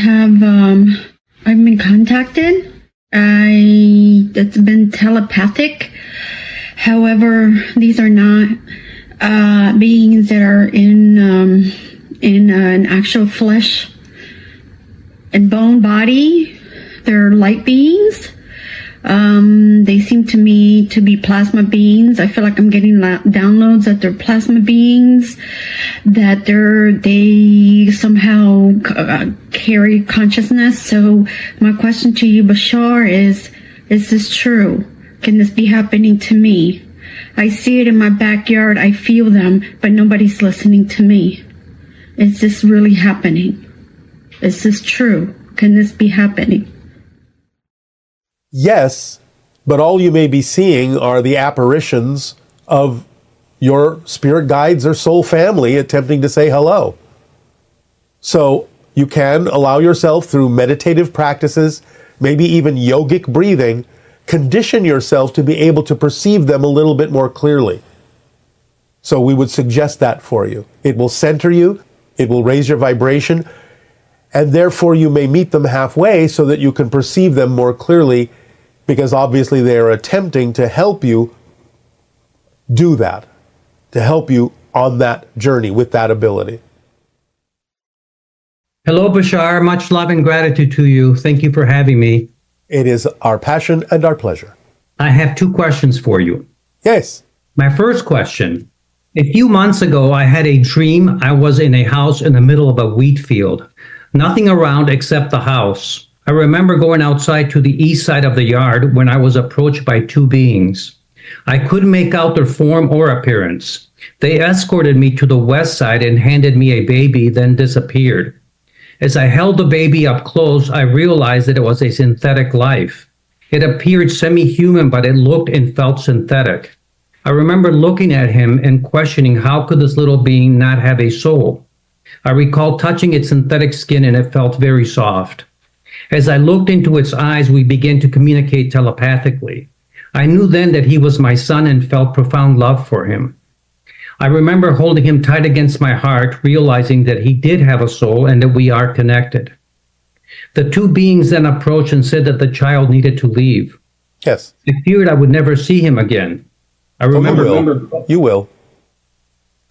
I've been contacted. It's been telepathic. However, these are not beings that are in an actual flesh and bone body. They're light beings. They seem to me to be plasma beings. I feel like I'm getting downloads that they're plasma beings, that they somehow carry consciousness. So my question to you, Bashar, is this true? Can this be happening to me? I see it in my backyard. I feel them, but nobody's listening to me. Is this really happening? Is this true? Can this be happening? Yes, but all you may be seeing are the apparitions of your spirit guides or soul family attempting to say hello. So you can allow yourself through meditative practices, maybe even yogic breathing, condition yourself to be able to perceive them a little bit more clearly. So we would suggest that for you. It will center you, it will raise your vibration, and therefore you may meet them halfway so that you can perceive them more clearly, because obviously they are attempting to help you do that, to help you on that journey with that ability. Hello, Bashar. Much love and gratitude to you. Thank you for having me. It is our passion and our pleasure. I have 2 questions for you. Yes. My first question. A few months ago, I had a dream I was in a house in the middle of a wheat field. Nothing around except the house. I remember going outside to the east side of the yard when I was approached by 2 beings. I couldn't make out their form or appearance. They escorted me to the west side and handed me a baby, then disappeared. As I held the baby up close, I realized that it was a synthetic life. It appeared semi-human, but it looked and felt synthetic. I remember looking at him and questioning how could this little being not have a soul. I recall touching its synthetic skin and it felt very soft. As I looked into its eyes, we began to communicate telepathically. I knew then that he was my son and felt profound love for him. I remember holding him tight against my heart, realizing that he did have a soul and that we are connected. The 2 beings then approached and said that the child needed to leave. Yes. I feared I would never see him again. You will.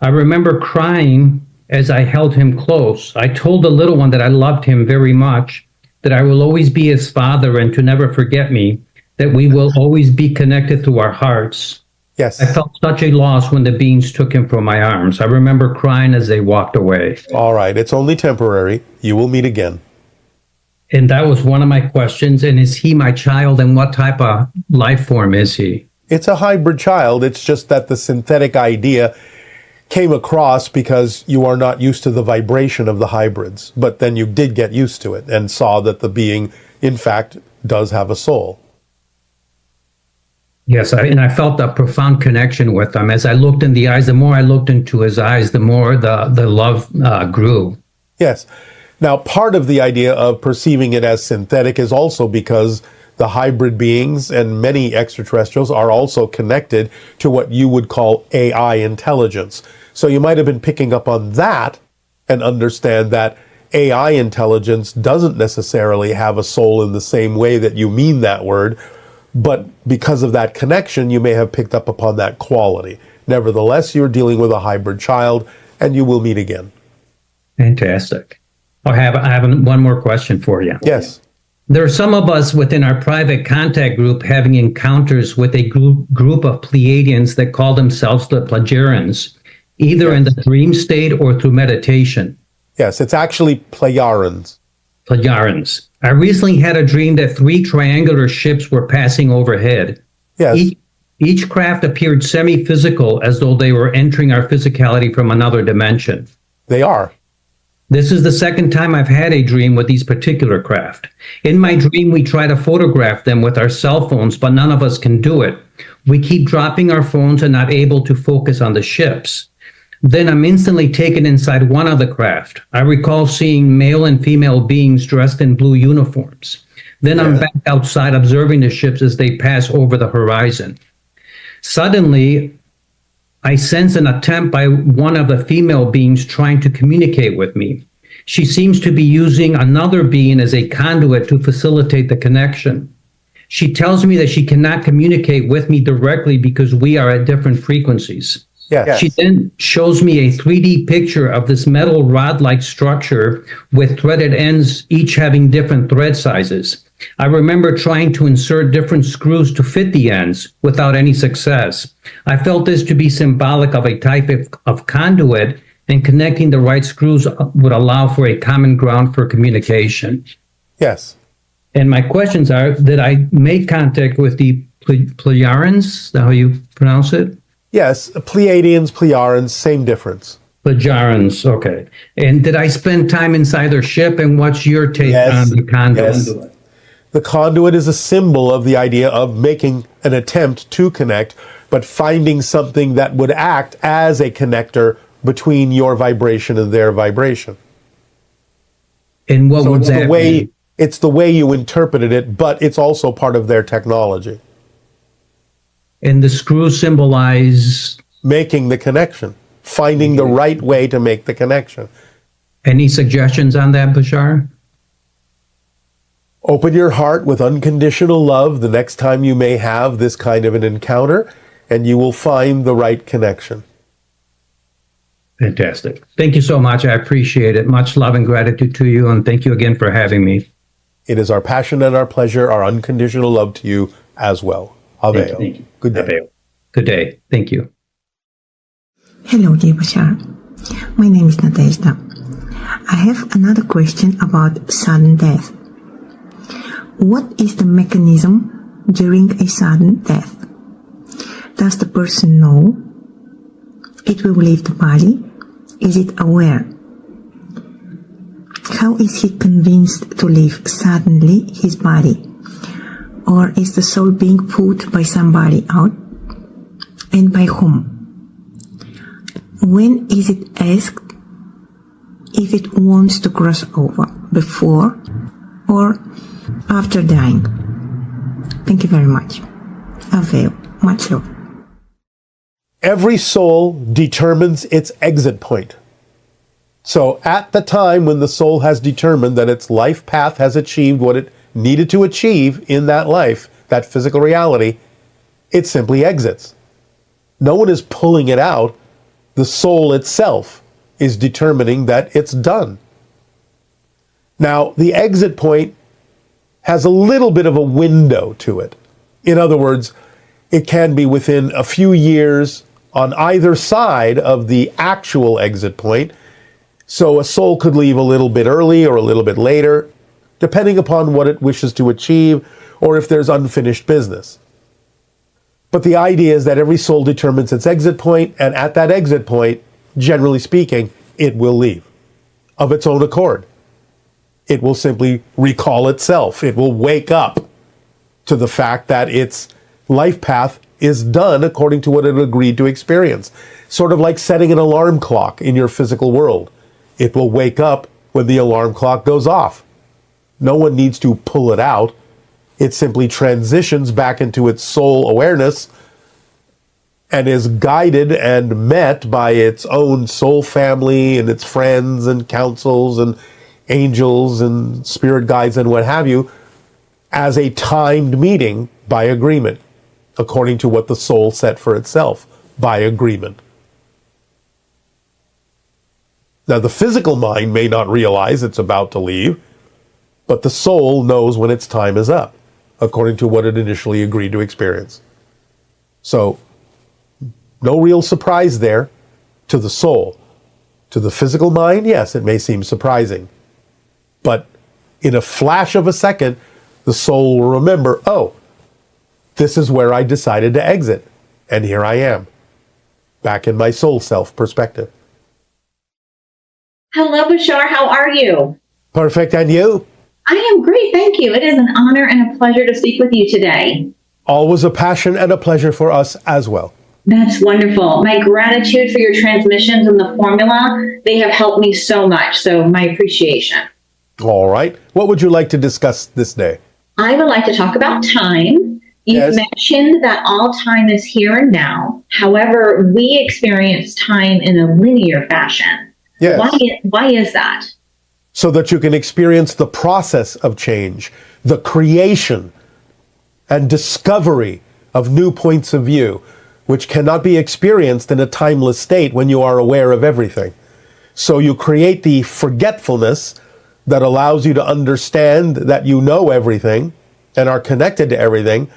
I remember crying as I held him close. I told the little one that I loved him very much, that I will always be his father and to never forget me, that we will always be connected through our hearts. Yes. I felt such a loss when the beings took him from my arms. I remember crying as they walked away. All right, it's only temporary. You will meet again. And that was one of my questions. And is he my child, and what type of life form is he? It's a hybrid child. It's just that the synthetic idea came across because you are not used to the vibration of the hybrids. But then you did get used to it and saw that the being, in fact, does have a soul. Yes, and I felt a profound connection with him. As I looked in the eyes, the more I looked into his eyes, the more the love grew. Yes. Now, part of the idea of perceiving it as synthetic is also because the hybrid beings and many extraterrestrials are also connected to what you would call AI intelligence. So you might have been picking up on that and understand that AI intelligence doesn't necessarily have a soul in the same way that you mean that word, but because of that connection, you may have picked up upon that quality. Nevertheless, you're dealing with a hybrid child, and you will meet again. Fantastic. I have one more question for you. Yes. There are some of us within our private contact group having encounters with a group of Pleiadians that call themselves the Plejarians, either in the dream state or through meditation. Yes, it's actually Plejarians. Plejarians. I recently had a dream that 3 triangular ships were passing overhead. Yes. Each craft appeared semi-physical, as though they were entering our physicality from another dimension. They are. This is the second time I've had a dream with these particular craft. In my dream, we try to photograph them with our cell phones, but none of us can do it. We keep dropping our phones and not able to focus on the ships. Then I'm instantly taken inside one of the craft. I recall seeing male and female beings dressed in blue uniforms. Then I'm back outside observing the ships as they pass over the horizon. Suddenly, I sense an attempt by one of the female beings trying to communicate with me. She seems to be using another being as a conduit to facilitate the connection. She tells me that she cannot communicate with me directly because we are at different frequencies. Yes. She then shows me a 3D picture of this metal rod-like structure with threaded ends, each having different thread sizes. I remember trying to insert different screws to fit the ends without any success. I felt this to be symbolic of a type of conduit, and connecting the right screws would allow for a common ground for communication. Yes. And my questions are, did I make contact with the Plejarians? Is that how you pronounce it? Yes. Pleiadians, Plejarians, same difference. Plejarians, okay. And did I spend time inside their ship? And what's your take on the conduit? Yes. The conduit is a symbol of the idea of making an attempt to connect, but finding something that would act as a connector between your vibration and their vibration. And what would that be? It's the way you interpreted it, but it's also part of their technology. And the screws symbolize? Making the connection, finding the right way to make the connection. Any suggestions on that, Bashar? Open your heart with unconditional love the next time you may have this kind of an encounter, and you will find the right connection. Fantastic. Thank you so much. I appreciate it. Much love and gratitude to you, and thank you again for having me. It is our passion and our pleasure, our unconditional love to you as well. Aveo. Thank you. Good day. Aveo. Good day. Thank you. Hello, dear Bashar. My name is Nadezhda. I have another question about sudden death. What is the mechanism during a sudden death? Does the person know it will leave the body? Is it aware? How is he convinced to leave suddenly his body? Or is the soul being put by somebody out? And by whom? When is it asked if it wants to cross over, before or after dying? Thank you very much. Aveo. Much love. Every soul determines its exit point. So at the time when the soul has determined that its life path has achieved what it needed to achieve in that life, that physical reality, it simply exits. No one is pulling it out. The soul itself is determining that it's done. Now, the exit point has a little bit of a window to it. In other words, it can be within a few years on either side of the actual exit point. So a soul could leave a little bit early or a little bit later, depending upon what it wishes to achieve or if there's unfinished business. But the idea is that every soul determines its exit point, and at that exit point, generally speaking, it will leave of its own accord. It will simply recall itself. It will wake up to the fact that its life path is done according to what it agreed to experience. Sort of like setting an alarm clock in your physical world. It will wake up when the alarm clock goes off. No one needs to pull it out. It simply transitions back into its soul awareness and is guided and met by its own soul family and its friends and councils and angels and spirit guides and what have you, as a timed meeting by agreement, according to what the soul set for itself by agreement. Now, the physical mind may not realize it's about to leave, but the soul knows when its time is up, according to what it initially agreed to experience. So, no real surprise there to the soul. To the physical mind, yes, it may seem surprising. But in a flash of a second, the soul will remember, oh, this is where I decided to exit. And here I am, back in my soul self perspective. Hello, Bashar. How are you? Perfect. And you? I am great. Thank you. It is an honor and a pleasure to speak with you today. Always a passion and a pleasure for us as well. That's wonderful. My gratitude for your transmissions and the formula. They have helped me so much. So my appreciation. All right. What would you like to discuss this day? I would like to talk about time. You've mentioned that all time is here and now. However, we experience time in a linear fashion. Yes. Why is that? so that you can experience the process of change, the creation and discovery of new points of view, which cannot be experienced in a timeless state when you are aware of everything. So you create the forgetfulness that allows you to understand that you know everything and are connected to everything,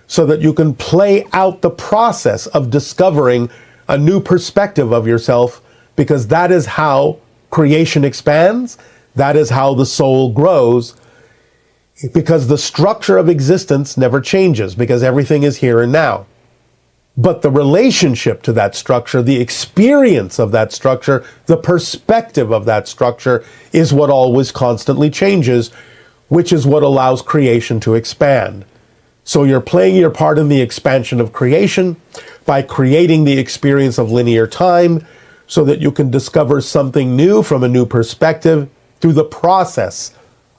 so that you can play out the process of discovering a new perspective of yourself, because that is how creation expands, that is how the soul grows, because the structure of existence never changes, because everything is here and now. But the relationship to that structure, the experience of that structure, the perspective of that structure is what always constantly changes, which is what allows creation to expand. So you're playing your part in the expansion of creation by creating the experience of linear time so that you can discover something new from a new perspective through the process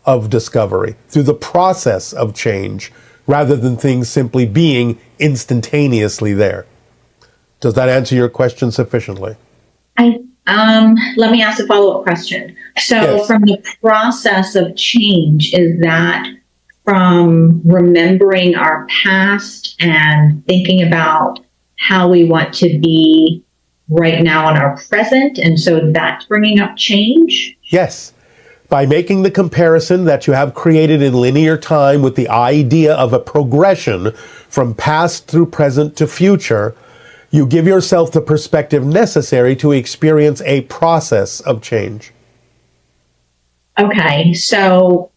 of discovery, through the process of change, rather than things simply being instantaneously there. Does that answer your question sufficiently? Let me ask a follow-up question. So Yes. from the process of change, is that from remembering our past and thinking about how we want to be right now in our present, and so that's bringing up change? Yes. By making the comparison that you have created in linear time with the idea of a progression from past through present to future, you give yourself the perspective necessary to experience a process of change. Okay, so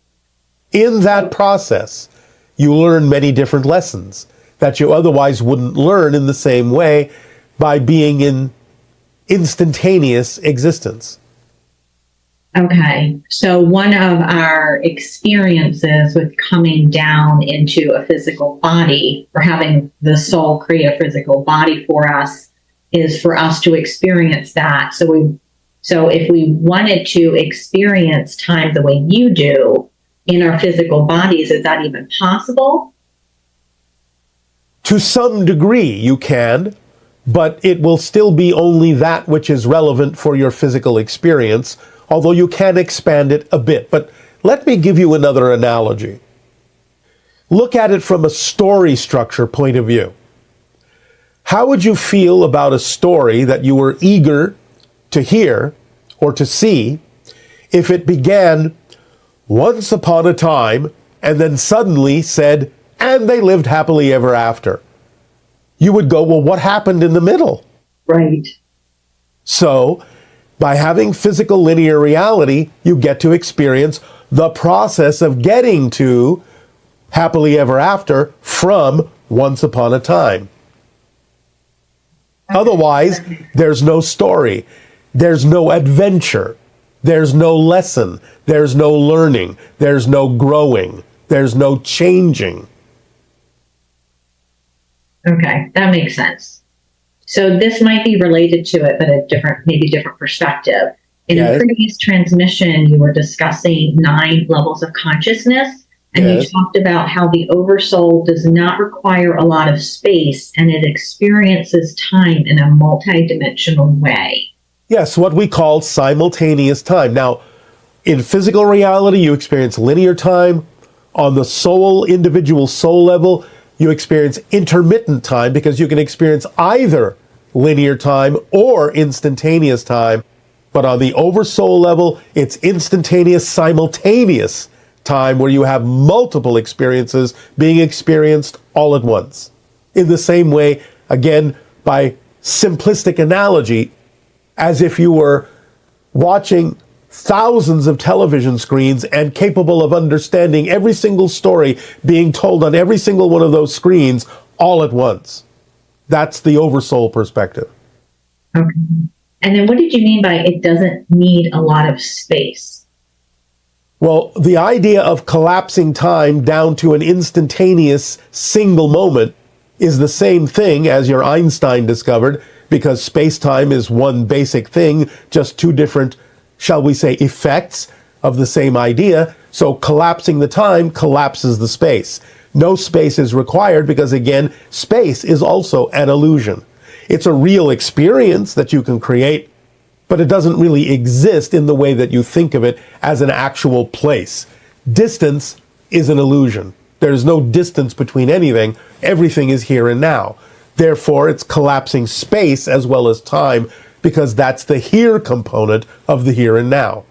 In that process, you learn many different lessons that you otherwise wouldn't learn in the same way by being in instantaneous existence. okay, so one of our experiences with coming down into a physical body, or having the soul create a physical body for us, is for us to experience that. So if we wanted to experience time the way you do in our physical bodies, is that even possible? To some degree, you can, but it will still be only that which is relevant for your physical experience, although you can expand it a bit. But let me give you another analogy. Look at it from a story structure point of view. How would you feel about a story that you were eager to hear or to see if it began once upon a time and then suddenly said, and they lived happily ever after? You would go, well, what happened in the middle? Right. So, by having physical linear reality, you get to experience the process of getting to happily ever after from once upon a time. Otherwise, there's no story, there's no adventure, there's no lesson, there's no learning, there's no growing, there's no changing. Okay, that makes sense. So this might be related to it, but maybe different perspective. In Yes. a previous transmission, you were discussing 9 levels of consciousness, and Yes. you talked about how the Oversoul does not require a lot of space, and it experiences time in a multidimensional way. Yes, what we call simultaneous time. Now, in physical reality, you experience linear time. On the soul, individual soul level, you experience intermittent time, because you can experience either linear time or instantaneous time. But on the oversoul level, it's instantaneous, simultaneous time, where you have multiple experiences being experienced all at once. In the same way, again, by simplistic analogy, as if you were watching thousands of television screens and capable of understanding every single story being told on every single one of those screens all at once. That's the oversoul perspective. Okay. And then what did you mean by it doesn't need a lot of space? Well, the idea of collapsing time down to an instantaneous single moment is the same thing as your Einstein discovered, because space-time is one basic thing, just two different, shall we say, effects of the same idea. So collapsing the time collapses the space. No space is required, because again, space is also an illusion. It's a real experience that you can create, but it doesn't really exist in the way that you think of it as an actual place. Distance is an illusion. There's no distance between anything. Everything is here and now. Therefore, it's collapsing space as well as time, because that's the here component of the here and now.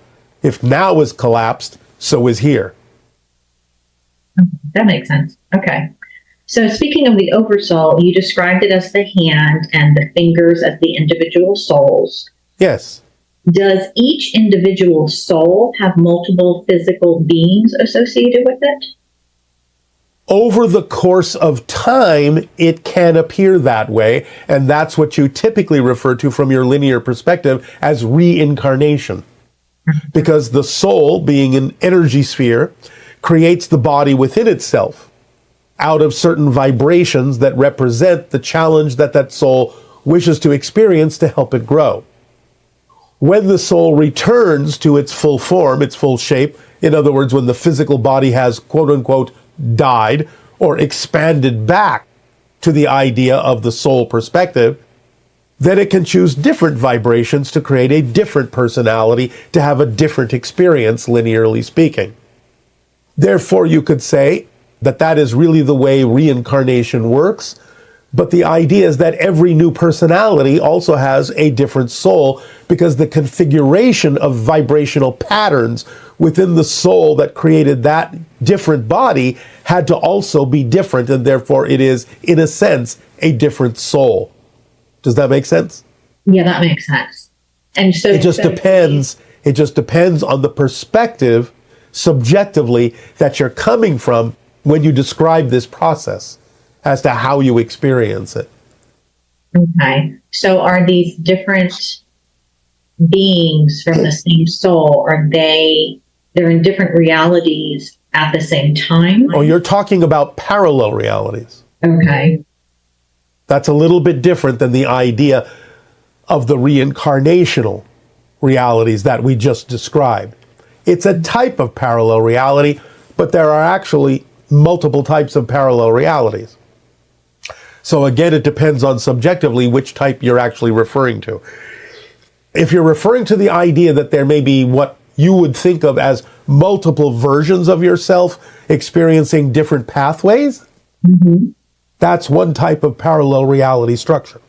If now is collapsed, so is here. That makes sense. Okay. So speaking of the oversoul, you described it as the hand and the fingers as the individual souls. Yes. Does each individual soul have multiple physical beings associated with it? Over the course of time, it can appear that way, and that's what you typically refer to from your linear perspective as reincarnation. Because the soul, being an energy sphere, creates the body within itself out of certain vibrations that represent the challenge that that soul wishes to experience to help it grow. When the soul returns to its full form, its full shape, in other words, when the physical body has quote-unquote died or expanded back to the idea of the soul perspective, then it can choose different vibrations to create a different personality, to have a different experience, linearly speaking. Therefore, you could say that that is really the way reincarnation works, but the idea is that every new personality also has a different soul, because the configuration of vibrational patterns within the soul that created that different body had to also be different, and therefore it is, in a sense, a different soul. Does that make sense? Yeah, that makes sense. And so it just depends on the perspective, subjectively, that you're coming from when you describe this process as to how you experience it. Okay. So are these different beings from the same soul? They're in different realities at the same time? Oh, you're talking about parallel realities. Okay. That's a little bit different than the idea of the reincarnational realities that we just described. It's a type of parallel reality, but there are actually multiple types of parallel realities. So again, it depends on subjectively which type you're actually referring to. If you're referring to the idea that there may be what you would think of as multiple versions of yourself experiencing different pathways, that's one type of parallel reality structure.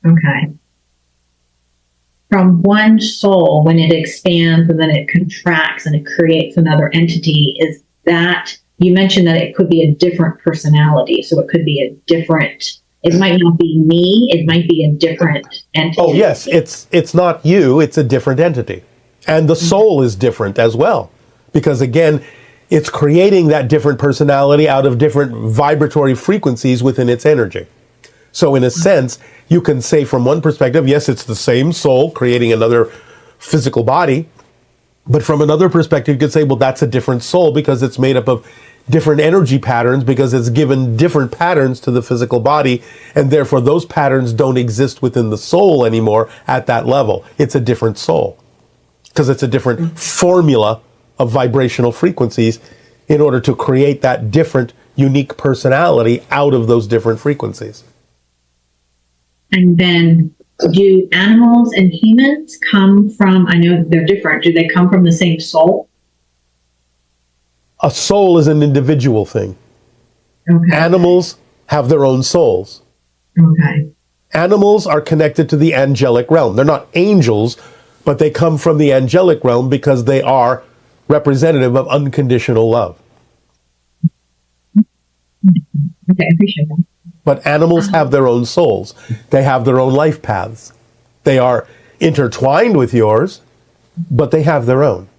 Okay. From one soul, when it expands and then it contracts and it creates another entity, is that, you mentioned that it could be a different personality, so it could be a different, it might not be me, it might be a different entity. Oh yes, it's not you, it's a different entity. And the soul is different as well, because again, it's creating that different personality out of different vibratory frequencies within its energy. So in a sense, you can say from one perspective, yes, it's the same soul creating another physical body. But from another perspective, you could say, well, that's a different soul because it's made up of different energy patterns, because it's given different patterns to the physical body. And therefore, those patterns don't exist within the soul anymore at that level. It's a different soul because it's a different formula of vibrational frequencies in order to create that different, unique personality out of those different frequencies. And then do animals and humans come from, I know they're different, do they come from the same soul? A soul is an individual thing. Okay. Animals have their own souls. Okay. Animals are connected to the angelic realm. They're not angels, but they come from the angelic realm because they are representative of unconditional love. Okay, I appreciate that. But animals have their own souls. They have their own life paths. They are intertwined with yours, but they have their own.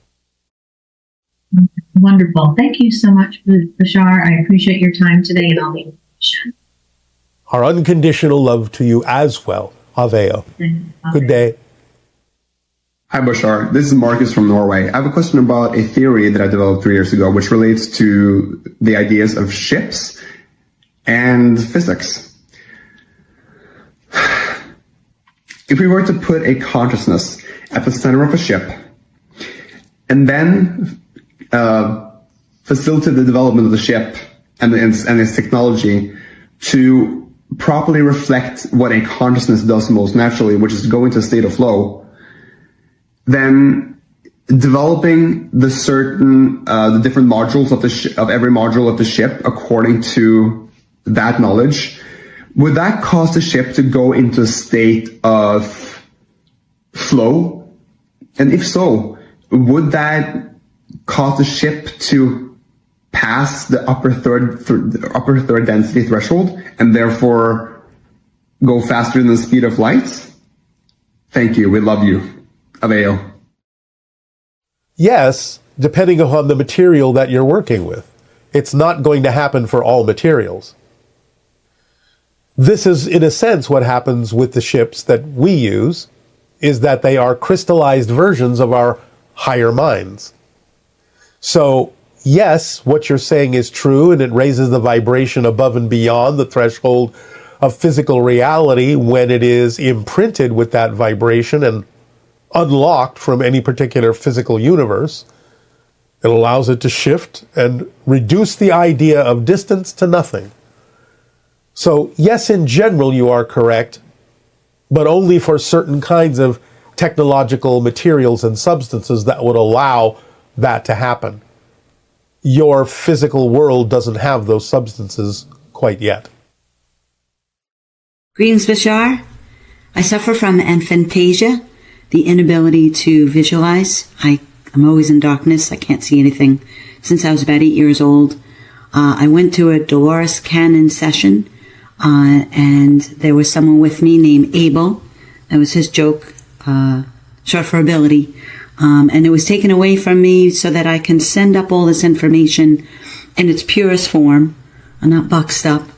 Wonderful. Thank you so much, Bashar. I appreciate your time today and all the information. Our unconditional love to you as well, Aveo. Good day. Hi, Bashar. This is Marcus from Norway. I have a question about a theory that I developed 3 years ago, which relates to the ideas of ships and physics. If we were to put a consciousness at the center of a ship and then facilitate the development of the ship and its technology to properly reflect what a consciousness does most naturally, which is go into a state of flow, then developing the different modules of every module of the ship according to that knowledge, would that cause the ship to go into a state of flow? And if so, would that cause the ship to pass the upper third density threshold and therefore go faster than the speed of light? Thank you. We love you. Avail. Yes, depending upon the material that you're working with. It's not going to happen for all materials. This is, in a sense, what happens with the ships that we use, is that they are crystallized versions of our higher minds. So, yes, what you're saying is true, and it raises the vibration above and beyond the threshold of physical reality when it is imprinted with that vibration and unlocked from any particular physical universe. It allows it to shift and reduce the idea of distance to nothing. So, yes, in general, you are correct, but only for certain kinds of technological materials and substances that would allow that to happen. Your physical world doesn't have those substances quite yet. Greetings, Bashar. I suffer from aphantasia, the inability to visualize. I'm always in darkness. I can't see anything since I was about 8 years old. I went to a Dolores Cannon session, and there was someone with me named Abel. That was his joke, short for ability. And it was taken away from me so that I can send up all this information in its purest form, not boxed up.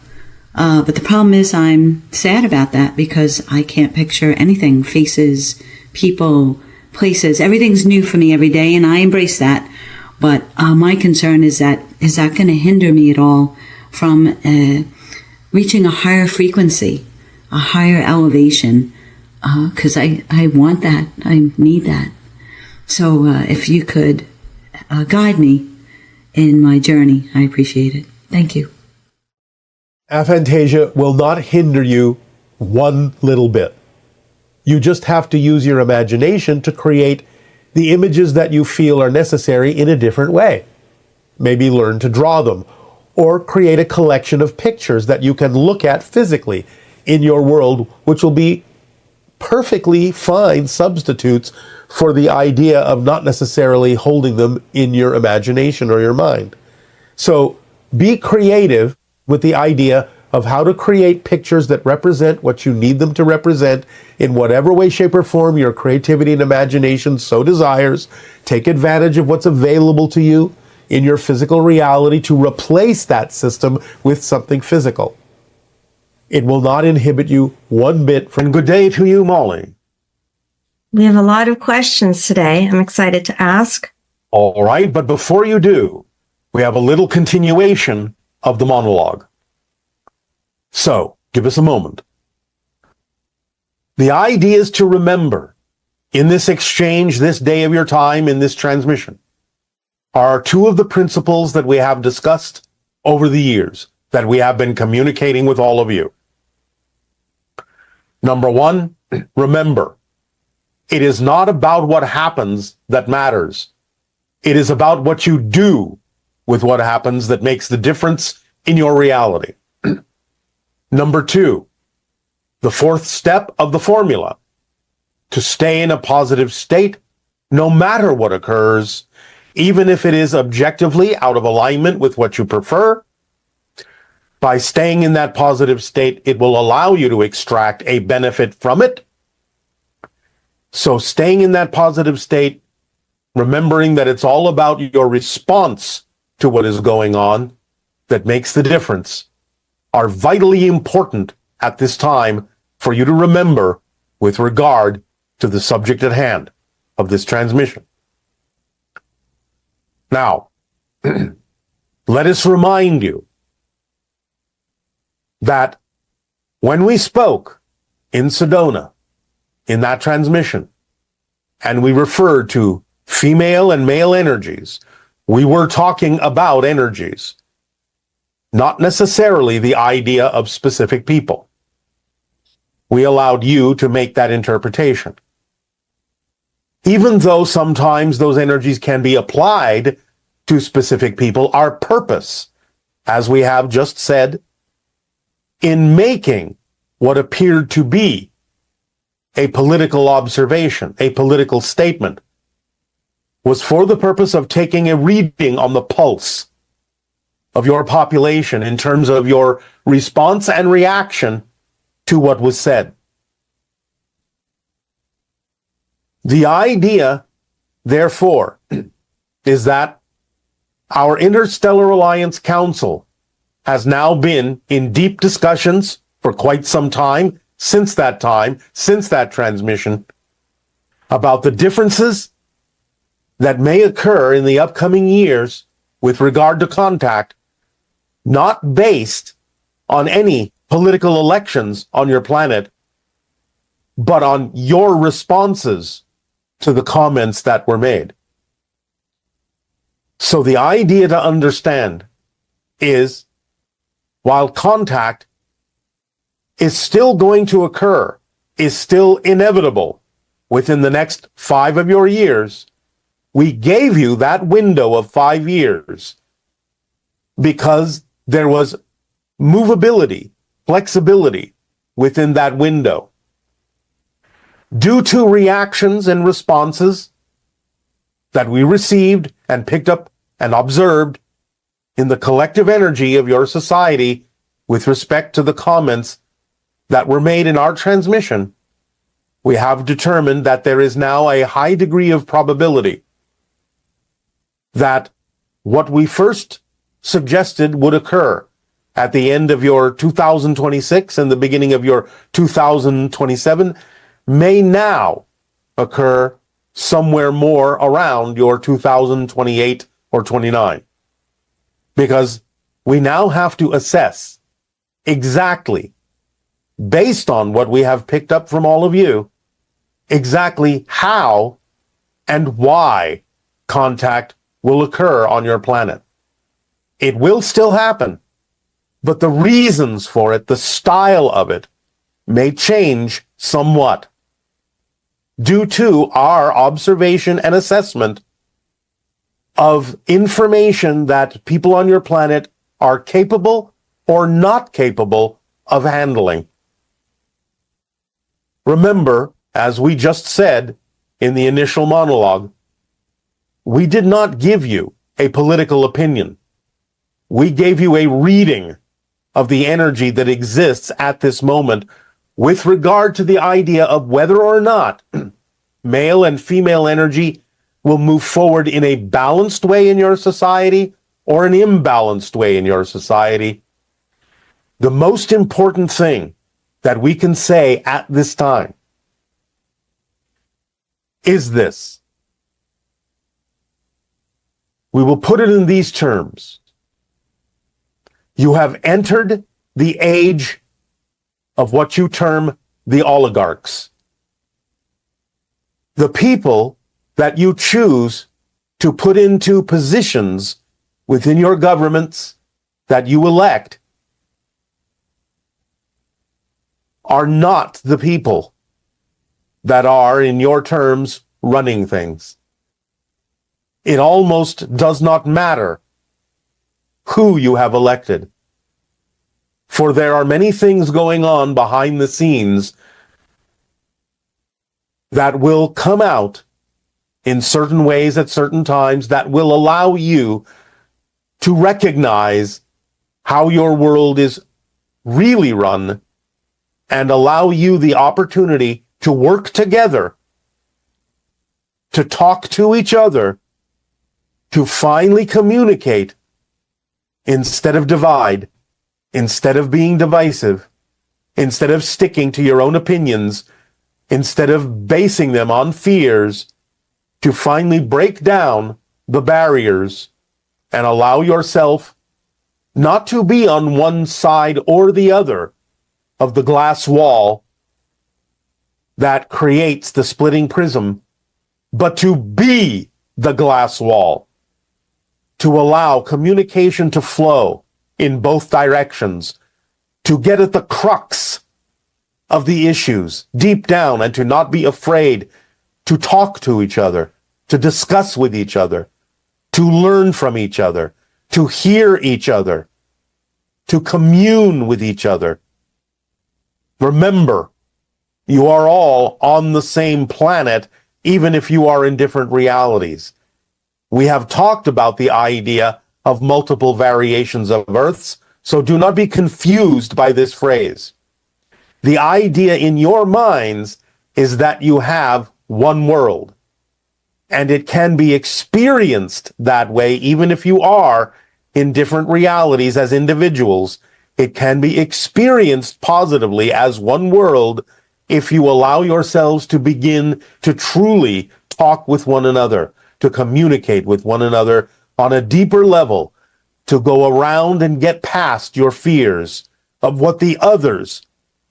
But the problem is I'm sad about that because I can't picture anything. Faces, people, places, everything's new for me every day, and I embrace that. But my concern is that going to hinder me at all from reaching a higher frequency, a higher elevation? Because I want that. I need that. So if you could guide me in my journey, I appreciate it. Thank you. Aphantasia will not hinder you one little bit. You just have to use your imagination to create the images that you feel are necessary in a different way. Maybe learn to draw them, or create a collection of pictures that you can look at physically in your world, which will be perfectly fine substitutes for the idea of not necessarily holding them in your imagination or your mind. So be creative with the idea of how to create pictures that represent what you need them to represent in whatever way, shape, or form your creativity and imagination so desires. Take advantage of what's available to you in your physical reality to replace that system with something physical. It will not inhibit you one bit from... And good day to you, Molly. We have a lot of questions today. I'm excited to ask. All right, but before you do, we have a little continuation of the monologue. So, give us a moment. The idea is to remember, in this exchange, this day of your time, in this transmission, are two of the principles that we have discussed over the years, that we have been communicating with all of you. Number one, remember, it is not about what happens that matters. It is about what you do with what happens that makes the difference in your reality. Number two, the fourth step of the formula, to stay in a positive state no matter what occurs, even if it is objectively out of alignment with what you prefer. By staying in that positive state, it will allow you to extract a benefit from it. So staying in that positive state, remembering that it's all about your response to what is going on that makes the difference, are vitally important at this time for you to remember with regard to the subject at hand of this transmission. Now, let us remind you that when we spoke in Sedona, in that transmission, and we referred to female and male energies, we were talking about energies, not necessarily the idea of specific people. We allowed you to make that interpretation. even though sometimes those energies can be applied to specific people, our purpose, as we have just said, in making what appeared to be a political observation, a political statement, was for the purpose of taking a reading on the pulse of your population in terms of your response and reaction to what was said. The idea, therefore, is that our Interstellar Alliance Council has now been in deep discussions for quite some time, since that transmission, about the differences that may occur in the upcoming years with regard to contact, not based on any political elections on your planet, but on your responses to the comments that were made. So the idea to understand is, while contact is still going to occur, is still inevitable within the next 5 of your years, we gave you that window of 5 years because there was movability, flexibility within that window. Due to reactions and responses that we received and picked up and observed in the collective energy of your society with respect to the comments that were made in our transmission, we have determined that there is now a high degree of probability that what we first suggested would occur at the end of your 2026 and the beginning of your 2027 may now occur somewhere more around your 2028 or 29. Because we now have to assess exactly, based on what we have picked up from all of you, exactly how and why contact will occur on your planet. It will still happen, but the reasons for it, the style of it, may change somewhat due to our observation and assessment of information that people on your planet are capable or not capable of handling. Remember, as we just said in the initial monologue, we did not give you a political opinion. We gave you a reading of the energy that exists at this moment with regard to the idea of whether or not male and female energy will move forward in a balanced way in your society or an imbalanced way in your society. The most important thing that we can say at this time is this. We will put it in these terms. You have entered the age of what you term the oligarchs. The people that you choose to put into positions within your governments that you elect are not the people that are, in your terms, running things. It almost does not matter who you have elected, for there are many things going on behind the scenes that will come out in certain ways at certain times that will allow you to recognize how your world is really run and allow you the opportunity to work together, to talk to each other, to finally communicate instead of divide, instead of being divisive, instead of sticking to your own opinions, instead of basing them on fears, to finally break down the barriers and allow yourself not to be on one side or the other of the glass wall that creates the splitting prism, but to be the glass wall, to allow communication to flow in both directions, to get at the crux of the issues deep down and to not be afraid to talk to each other, to discuss with each other, to learn from each other, to hear each other, to commune with each other. Remember, you are all on the same planet, even if you are in different realities. We have talked about the idea of multiple variations of Earths, so do not be confused by this phrase. The idea in your minds is that you have one world, and it can be experienced that way even if you are in different realities as individuals. It can be experienced positively as one world if you allow yourselves to begin to truly talk with one another, to communicate with one another on a deeper level, to go around and get past your fears of what the others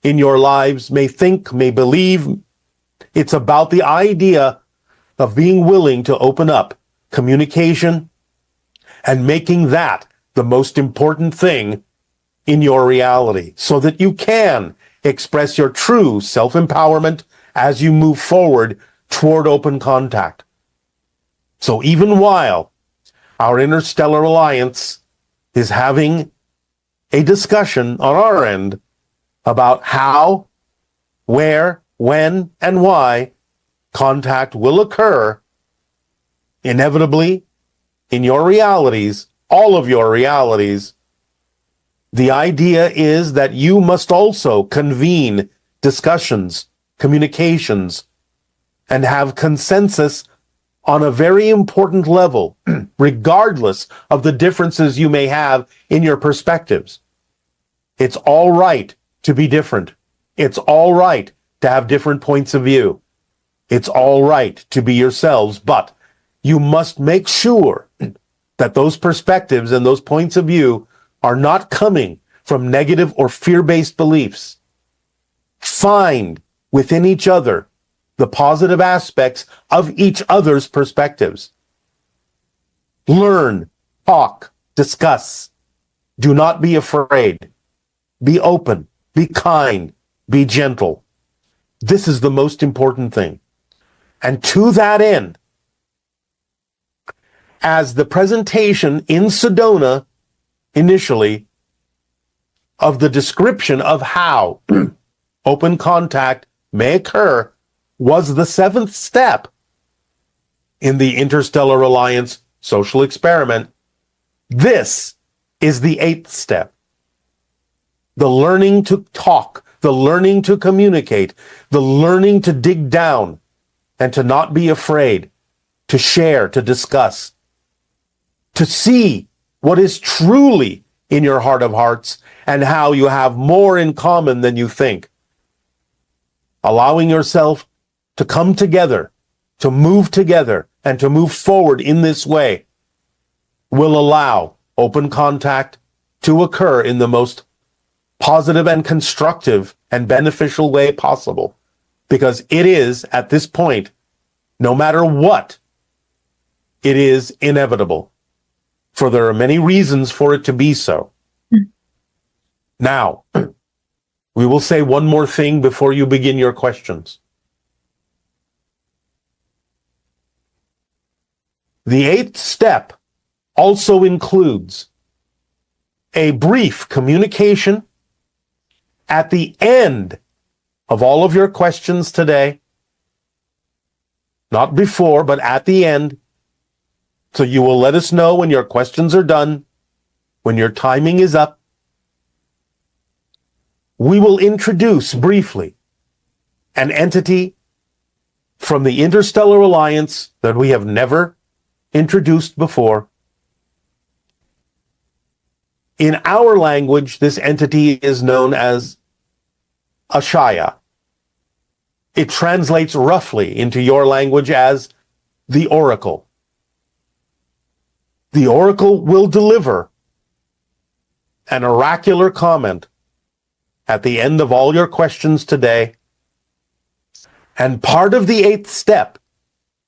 in your lives may think, may believe. It's about the idea of being willing to open up communication and making that the most important thing in your reality so that you can express your true self-empowerment as you move forward toward open contact. So even while our Interstellar Alliance is having a discussion on our end about how, where, when, and why contact will occur, inevitably, in your realities, all of your realities, the idea is that you must also convene discussions, communications, and have consensus on a very important level, regardless of the differences you may have in your perspectives. It's all right to be different. It's all right to have different points of view. It's all right to be yourselves, but you must make sure that those perspectives and those points of view are not coming from negative or fear-based beliefs. Find within each other the positive aspects of each other's perspectives. Learn, talk, discuss. Do not be afraid. Be open, be kind, be gentle. This is the most important thing. And to that end, as the presentation in Sedona initially of the description of how open contact may occur was the 7th step in the Interstellar Alliance social experiment, this is the 8th step. The learning to talk, the learning to communicate, the learning to dig down and to not be afraid, to share, to discuss, to see what is truly in your heart of hearts and how you have more in common than you think. Allowing yourself to come together, to move together, and to move forward in this way will allow open contact to occur in the most positive and constructive and beneficial way possible. Because it is, at this point, no matter what, it is inevitable. For there are many reasons for it to be so. Now, we will say one more thing before you begin your questions. The 8th step also includes a brief communication at the end of all of your questions today. Not before, but at the end. So you will let us know when your questions are done, when your timing is up. We will introduce briefly an entity from the Interstellar Alliance that we have never introduced before. In our language, this entity is known as Ashaya. It translates roughly into your language as the Oracle. The Oracle will deliver an oracular comment at the end of all your questions today. And part of the 8th step,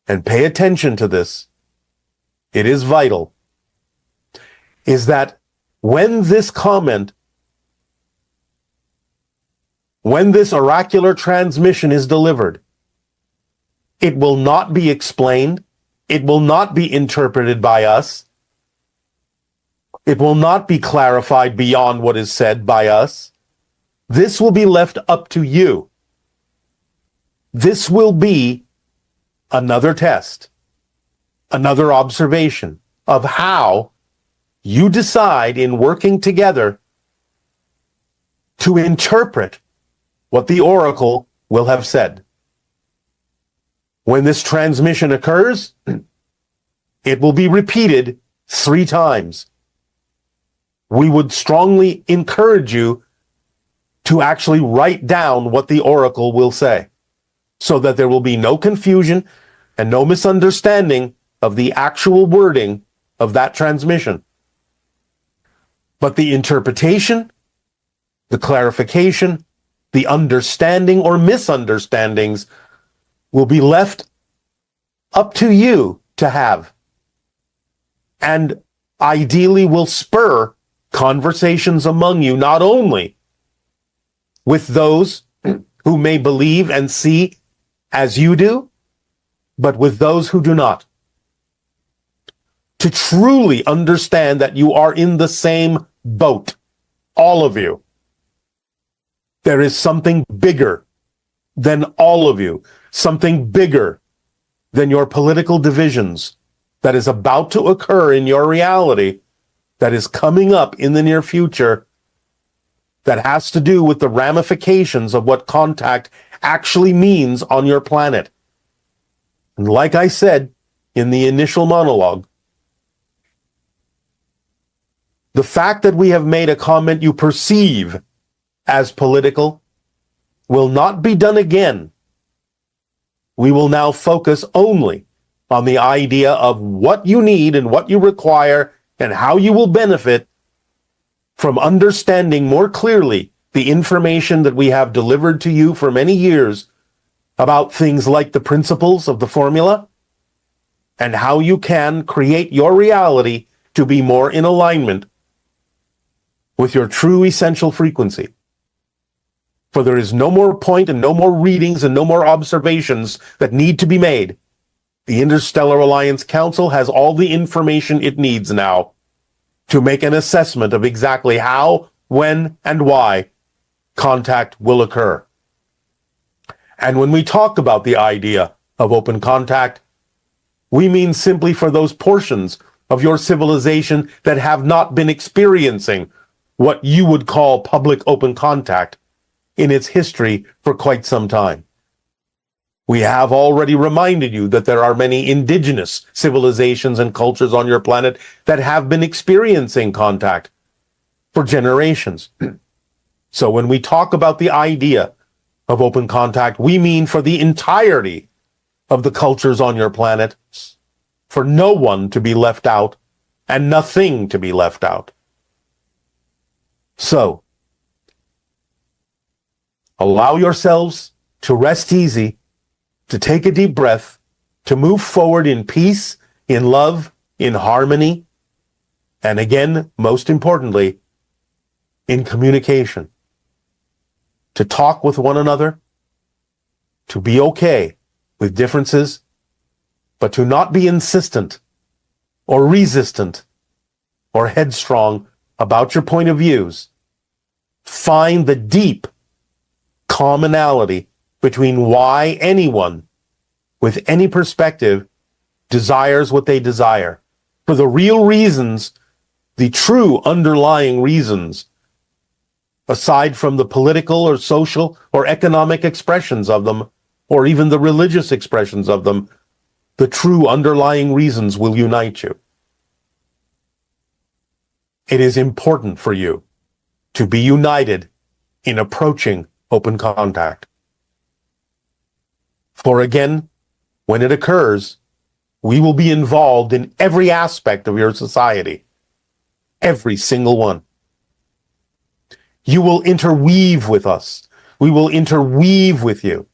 and pay attention to this, it is vital, is that when this comment, when this oracular transmission is delivered, It will not be explained. It will not be interpreted by us. It will not be clarified beyond what is said by us. This will be left up to you. This will be another test, another observation of how you decide in working together to interpret what the oracle will have said. When this transmission occurs, it will be repeated 3 times. We would strongly encourage you to actually write down what the oracle will say, so that there will be no confusion and no misunderstanding of the actual wording of that transmission. But the interpretation, the clarification, the understanding or misunderstandings will be left up to you to have, and ideally will spur conversations among you, not only with those who may believe and see as you do, but with those who do not. To truly understand that you are in the same boat, all of you. There is something bigger than all of you, something bigger than your political divisions that is about to occur in your reality, that is coming up in the near future, that has to do with the ramifications of what contact actually means on your planet. And like I said in the initial monologue, the fact that we have made a comment you perceive as political will not be done again. We will now focus only on the idea of what you need and what you require and how you will benefit from understanding more clearly the information that we have delivered to you for many years about things like the principles of the formula and how you can create your reality to be more in alignment with your true essential frequency. For there is no more point and no more readings and no more observations that need to be made. The Interstellar Alliance Council has all the information it needs now to make an assessment of exactly how, when, and why contact will occur. And when we talk about the idea of open contact, we mean simply for those portions of your civilization that have not been experiencing what you would call public open contact in its history for quite some time. We have already reminded you that there are many indigenous civilizations and cultures on your planet that have been experiencing contact for generations. So when we talk about the idea of open contact, we mean for the entirety of the cultures on your planet, for no one to be left out and nothing to be left out. So, allow yourselves to rest easy, to take a deep breath, to move forward in peace, in love, in harmony, and again, most importantly, in communication. To talk with one another, to be okay with differences, but to not be insistent or resistant or headstrong about your point of views. Find the deep commonality between why anyone with any perspective desires what they desire. For the real reasons, the true underlying reasons, aside from the political or social or economic expressions of them, or even the religious expressions of them, the true underlying reasons will unite you. It is important for you to be united in approaching open contact. For again, when it occurs, we will be involved in every aspect of your society, every single one. You will interweave with us. We will interweave with you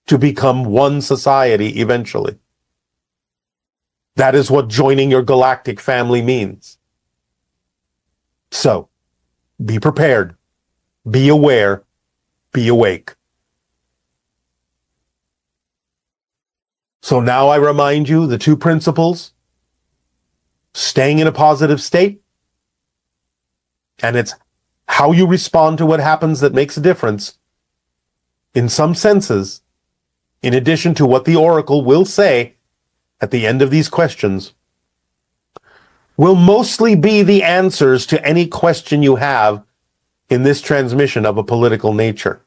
to become one society eventually. That is what joining your galactic family means. So, be prepared, be aware, be awake. So now I remind you the two principles: staying in a positive state, and it's how you respond to what happens that makes a difference. In some senses, in addition to what the oracle will say at the end of these questions, will mostly be the answers to any question you have in this transmission of a political nature.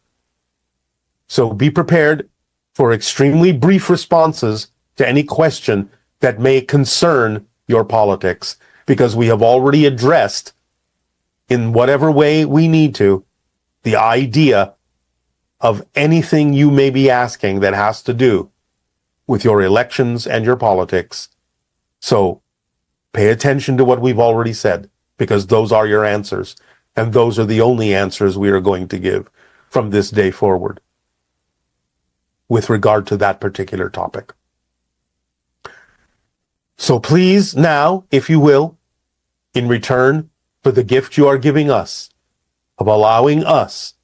So be prepared for extremely brief responses to any question that may concern your politics, because we have already addressed, in whatever way we need to, the idea of anything you may be asking that has to do with your elections and your politics. So pay attention to what we've already said, because those are your answers, and those are the only answers we are going to give from this day forward with regard to that particular topic. So please now, if you will, in return for the gift you are giving us of allowing us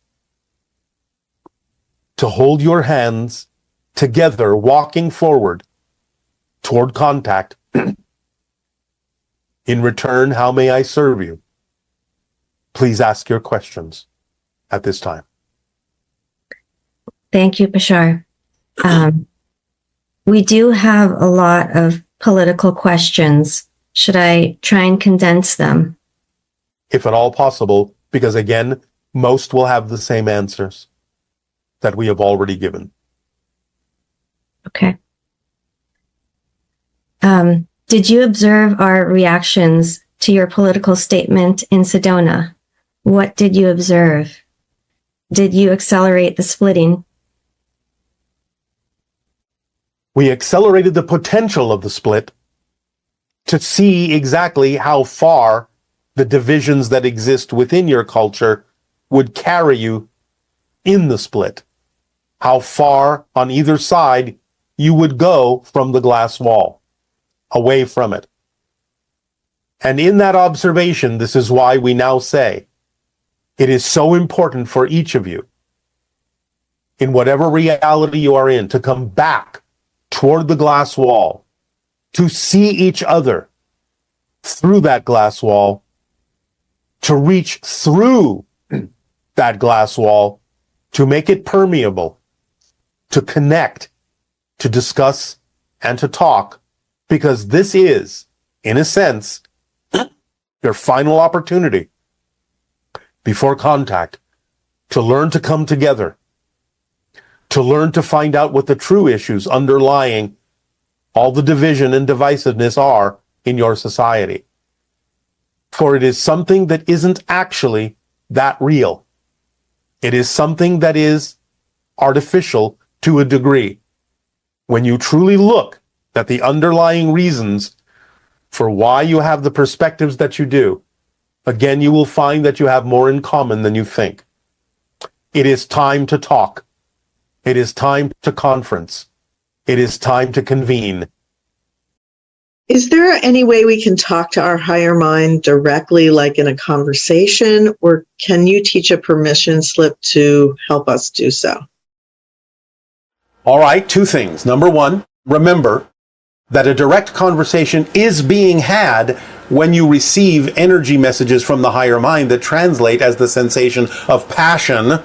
to hold your hands together, walking forward toward contact, in return, how may I serve you? Please ask your questions at this time. Thank you, Bashar. We do have a lot of political questions. Should I try and condense them? If at all possible, because again, most will have the same answers that we have already given. Okay. Did you observe our reactions to your political statement in Sedona? What did you observe? Did you accelerate the splitting? We accelerated the potential of the split to see exactly how far the divisions that exist within your culture would carry you in the split. How far on either side you would go from the glass wall, away from it. And in that observation, this is why we now say it is so important for each of you, in whatever reality you are in, to come back toward the glass wall, to see each other through that glass wall, to reach through that glass wall, to make it permeable, to connect, to discuss, and to talk, because this is, in a sense, your final opportunity before contact to learn to come together, to learn to find out what the true issues underlying all the division and divisiveness are in your society. For it is something that isn't actually that real. It is something that is artificial to a degree. When you truly look at the underlying reasons for why you have the perspectives that you do, again, you will find that you have more in common than you think. It is time to talk. It is time to conference. It is time to convene. Is there any way we can talk to our higher mind directly, like in a conversation, or can you teach a permission slip to help us do so? All right, two things. Number one, remember that a direct conversation is being had when you receive energy messages from the higher mind that translate as the sensation of passion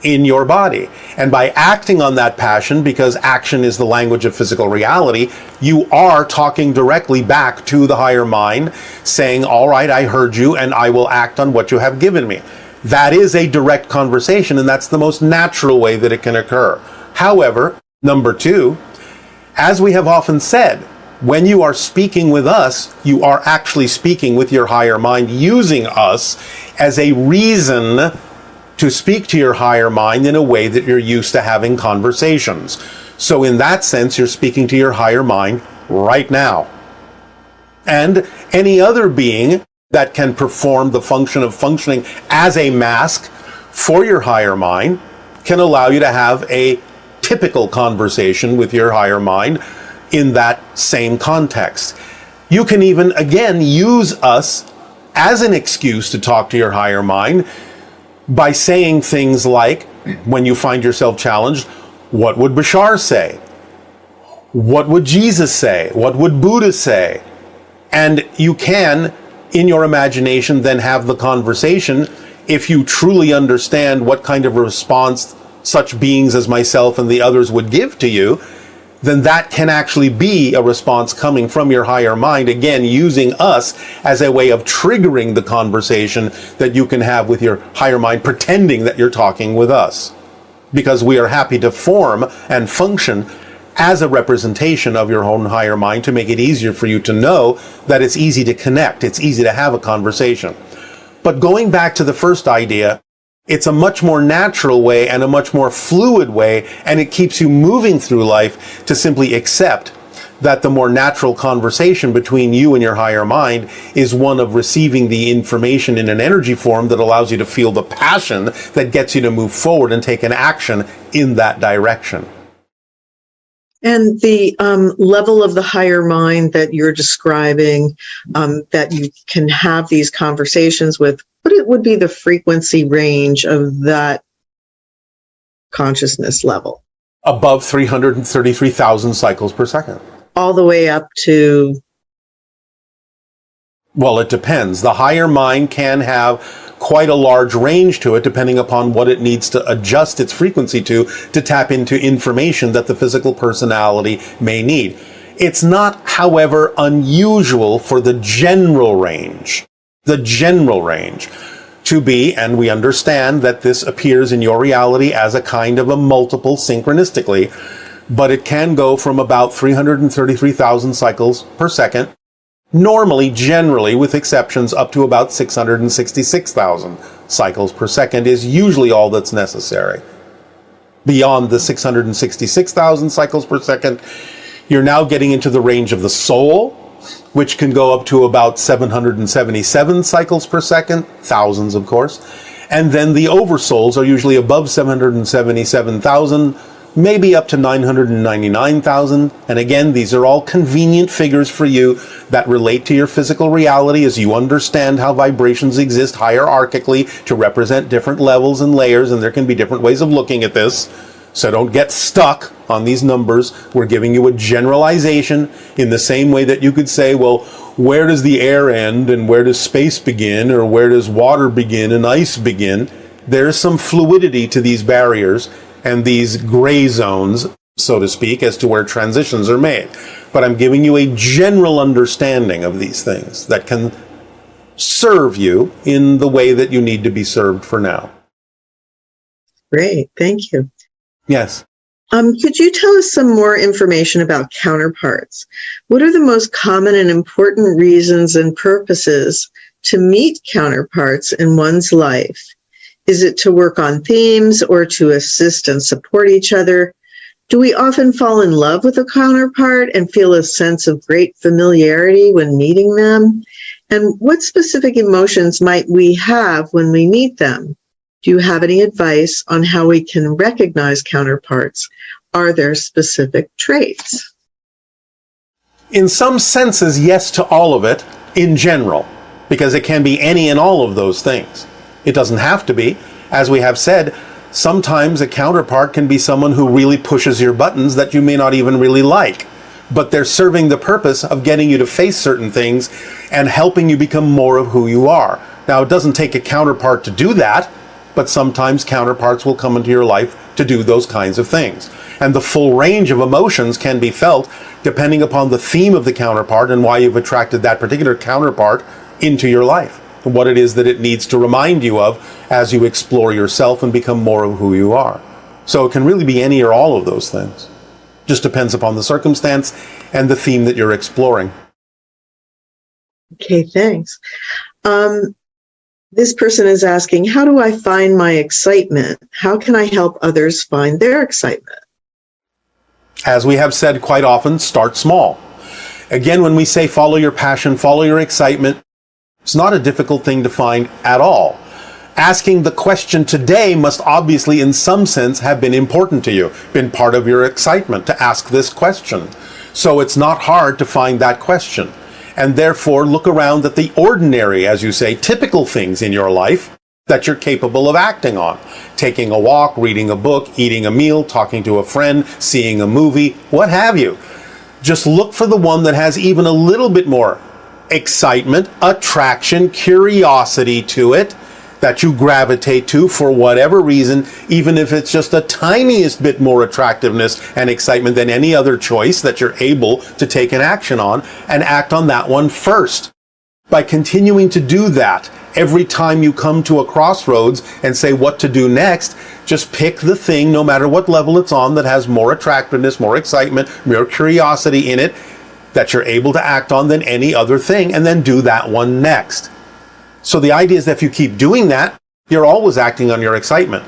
in your body. And by acting on that passion, because action is the language of physical reality, you are talking directly back to the higher mind, saying, all right, I heard you and I will act on what you have given me. That is a direct conversation, and that's the most natural way that it can occur. However, number two, as we have often said, when you are speaking with us, you are actually speaking with your higher mind, using us as a reason to speak to your higher mind in a way that you're used to having conversations. So in that sense, you're speaking to your higher mind right now. And any other being that can perform the function of functioning as a mask for your higher mind can allow you to have a typical conversation with your higher mind in that same context. You can even, again, use us as an excuse to talk to your higher mind by saying things like, when you find yourself challenged, what would Bashar say? What would Jesus say? What would Buddha say? And you can, in your imagination, then have the conversation if you truly understand what kind of response such beings as myself and the others would give to you, then that can actually be a response coming from your higher mind, again, using us as a way of triggering the conversation that you can have with your higher mind, pretending that you're talking with us. Because we are happy to form and function as a representation of your own higher mind to make it easier for you to know that it's easy to connect, it's easy to have a conversation. But going back to the first idea, it's a much more natural way and a much more fluid way, and it keeps you moving through life to simply accept that the more natural conversation between you and your higher mind is one of receiving the information in an energy form that allows you to feel the passion that gets you to move forward and take an action in that direction. And the level of the higher mind that you're describing, that you can have these conversations with, what would be the frequency range of that consciousness level? Above 333,000 cycles per second. All the way up to? Well, it depends. The higher mind can have quite a large range to it, depending upon what it needs to adjust its frequency to tap into information that the physical personality may need. It's not, however, unusual for the general range to be, and we understand that this appears in your reality as a kind of a multiple synchronistically, but it can go from about 333,000 cycles per second, normally, generally, with exceptions, up to about 666,000 cycles per second is usually all that's necessary. Beyond the 666,000 cycles per second, you're now getting into the range of the soul, which can go up to about 777 cycles per second, thousands, of course. And then the oversouls are usually above 777,000, maybe up to 999,000. And again, these are all convenient figures for you that relate to your physical reality as you understand how vibrations exist hierarchically to represent different levels and layers, and there can be different ways of looking at this. So don't get stuck on these numbers. We're giving you a generalization in the same way that you could say, well, where does the air end and where does space begin, or where does water begin and ice begin? There's some fluidity to these barriers and these gray zones, so to speak, as to where transitions are made. But I'm giving you a general understanding of these things that can serve you in the way that you need to be served for now. Great, thank you. Yes. Could you tell us some more information about counterparts? What are the most common and important reasons and purposes to meet counterparts in one's life? Is it to work on themes or to assist and support each other? Do we often fall in love with a counterpart and feel a sense of great familiarity when meeting them? And what specific emotions might we have when we meet them? Do you have any advice on how we can recognize counterparts? Are there specific traits? In some senses, yes to all of it in general, because it can be any and all of those things. It doesn't have to be. As we have said, sometimes a counterpart can be someone who really pushes your buttons that you may not even really like, but they're serving the purpose of getting you to face certain things and helping you become more of who you are. Now, it doesn't take a counterpart to do that, but sometimes counterparts will come into your life to do those kinds of things. And the full range of emotions can be felt depending upon the theme of the counterpart and why you've attracted that particular counterpart into your life, and what it is that it needs to remind you of as you explore yourself and become more of who you are. So it can really be any or all of those things. Just depends upon the circumstance and the theme that you're exploring. Okay, thanks. This person is asking, how do I find my excitement? How can I help others find their excitement? As we have said quite often, start small. Again, when we say follow your passion, follow your excitement, it's not a difficult thing to find at all. Asking the question today must obviously in some sense have been important to you, been part of your excitement to ask this question. So it's not hard to find that question. And therefore look around at the ordinary, as you say, typical things in your life that you're capable of acting on. Taking a walk, reading a book, eating a meal, talking to a friend, seeing a movie, what have you. just look for the one that has even a little bit more excitement, attraction, curiosity to it, that you gravitate to for whatever reason, even if it's just the tiniest bit more attractiveness and excitement than any other choice that you're able to take an action on, and act on that one first. By continuing to do that, every time you come to a crossroads and say what to do next, just pick the thing, no matter what level it's on, that has more attractiveness, more excitement, more curiosity in it, that you're able to act on than any other thing, and then do that one next. So the idea is that if you keep doing that, you're always acting on your excitement.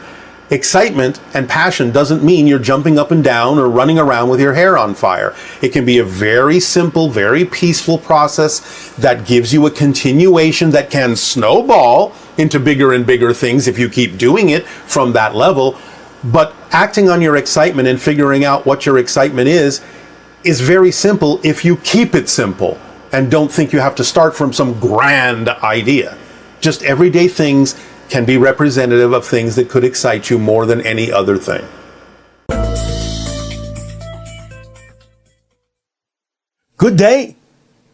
Excitement and passion doesn't mean you're jumping up and down or running around with your hair on fire. It can be a very simple, very peaceful process that gives you a continuation that can snowball into bigger and bigger things if you keep doing it from that level. But acting on your excitement and figuring out what your excitement is very simple if you keep it simple and don't think you have to start from some grand idea. Just everyday things can be representative of things that could excite you more than any other thing. Good day.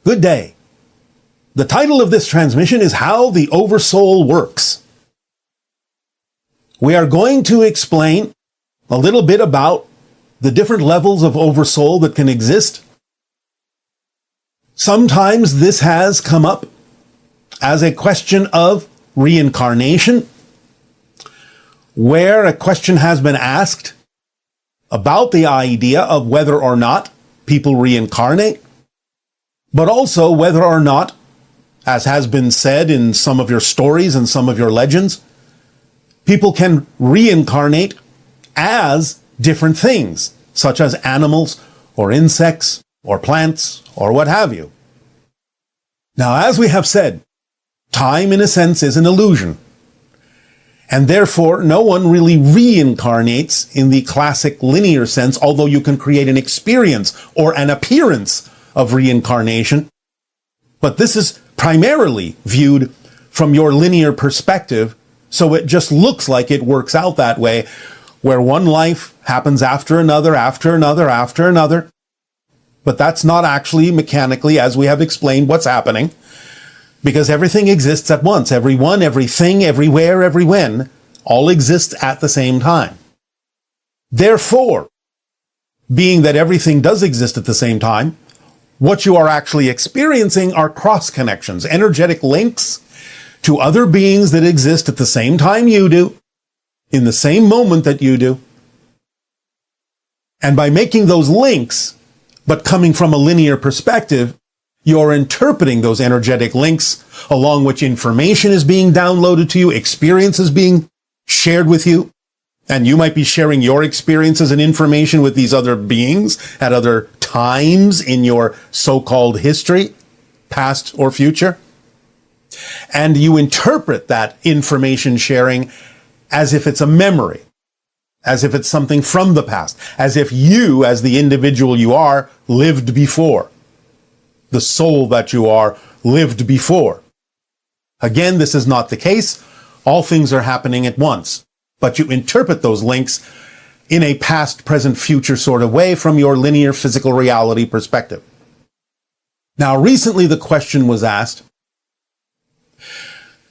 Good day. The title of this transmission is How the Oversoul Works. We are going to explain a little bit about the different levels of oversoul that can exist. Sometimes this has come up as a question of reincarnation, where a question has been asked about the idea of whether or not people reincarnate, but also whether or not, as has been said in some of your stories and some of your legends, people can reincarnate as different things, such as animals or insects or plants or what have you. Now, as we have said, time, in a sense, is an illusion. And therefore, no one really reincarnates in the classic linear sense, although you can create an experience or an appearance of reincarnation. But this is primarily viewed from your linear perspective, so it just looks like it works out that way, where one life happens after another, after another, after another. But that's not actually mechanically, as we have explained, what's happening. Because everything exists at once. Everyone, everything, everywhere, every when, all exists at the same time. Therefore, being that everything does exist at the same time, what you are actually experiencing are cross connections, energetic links to other beings that exist at the same time you do, in the same moment that you do. And by making those links, but coming from a linear perspective, you're interpreting those energetic links along which information is being downloaded to you, experience is being shared with you, and you might be sharing your experiences and information with these other beings at other times in your so-called history, past or future. And you interpret that information sharing as if it's a memory, as if it's something from the past, as if you, as the individual you are, lived before. The soul that you are lived before. Again, this is not the case. All things are happening at once, but you interpret those links in a past, present, future sort of way from your linear physical reality perspective. Now, recently the question was asked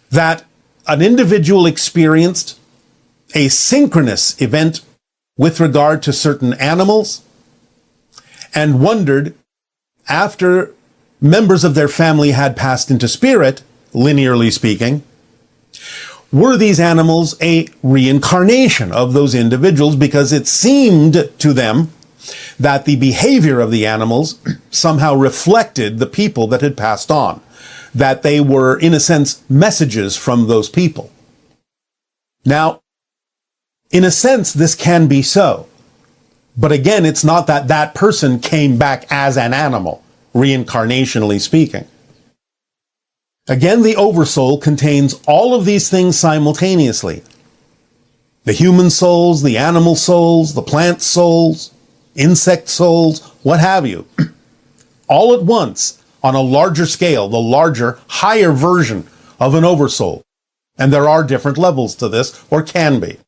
that an individual experienced a synchronous event with regard to certain animals and wondered, after members of their family had passed into spirit, linearly speaking, were these animals a reincarnation of those individuals, because it seemed to them that the behavior of the animals somehow reflected the people that had passed on, that they were, in a sense, messages from those people. Now, in a sense, this can be so. But again, it's not that that person came back as an animal, reincarnationally speaking. Again, the Oversoul contains all of these things simultaneously. The human souls, the animal souls, the plant souls, insect souls, what have you. All at once, on a larger scale, the larger, higher version of an Oversoul. And there are different levels to this, or can be.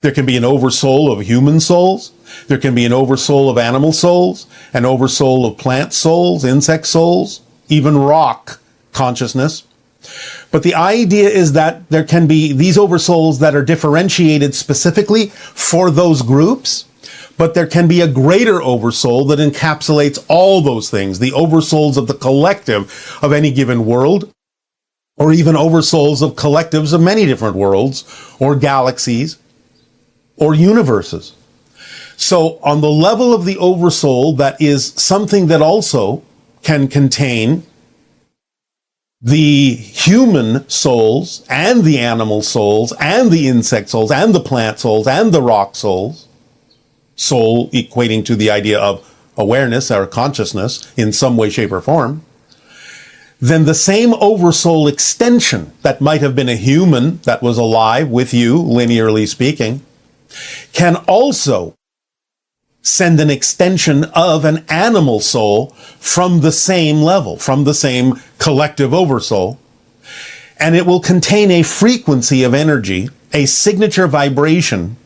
There can be an oversoul of human souls. There can be an oversoul of animal souls, an oversoul of plant souls, insect souls, even rock consciousness. But the idea is that there can be these oversouls that are differentiated specifically for those groups, but there can be a greater oversoul that encapsulates all those things, the oversouls of the collective of any given world, or even oversouls of collectives of many different worlds, or galaxies, or universes. So on the level of the oversoul, that is something that also can contain the human souls and the animal souls and the insect souls and the plant souls and the rock souls, soul equating to the idea of awareness or consciousness in some way, shape, or form, then the same oversoul extension that might have been a human that was alive with you, linearly speaking, can also send an extension of an animal soul from the same level, from the same collective oversoul. And it will contain a frequency of energy, a signature vibration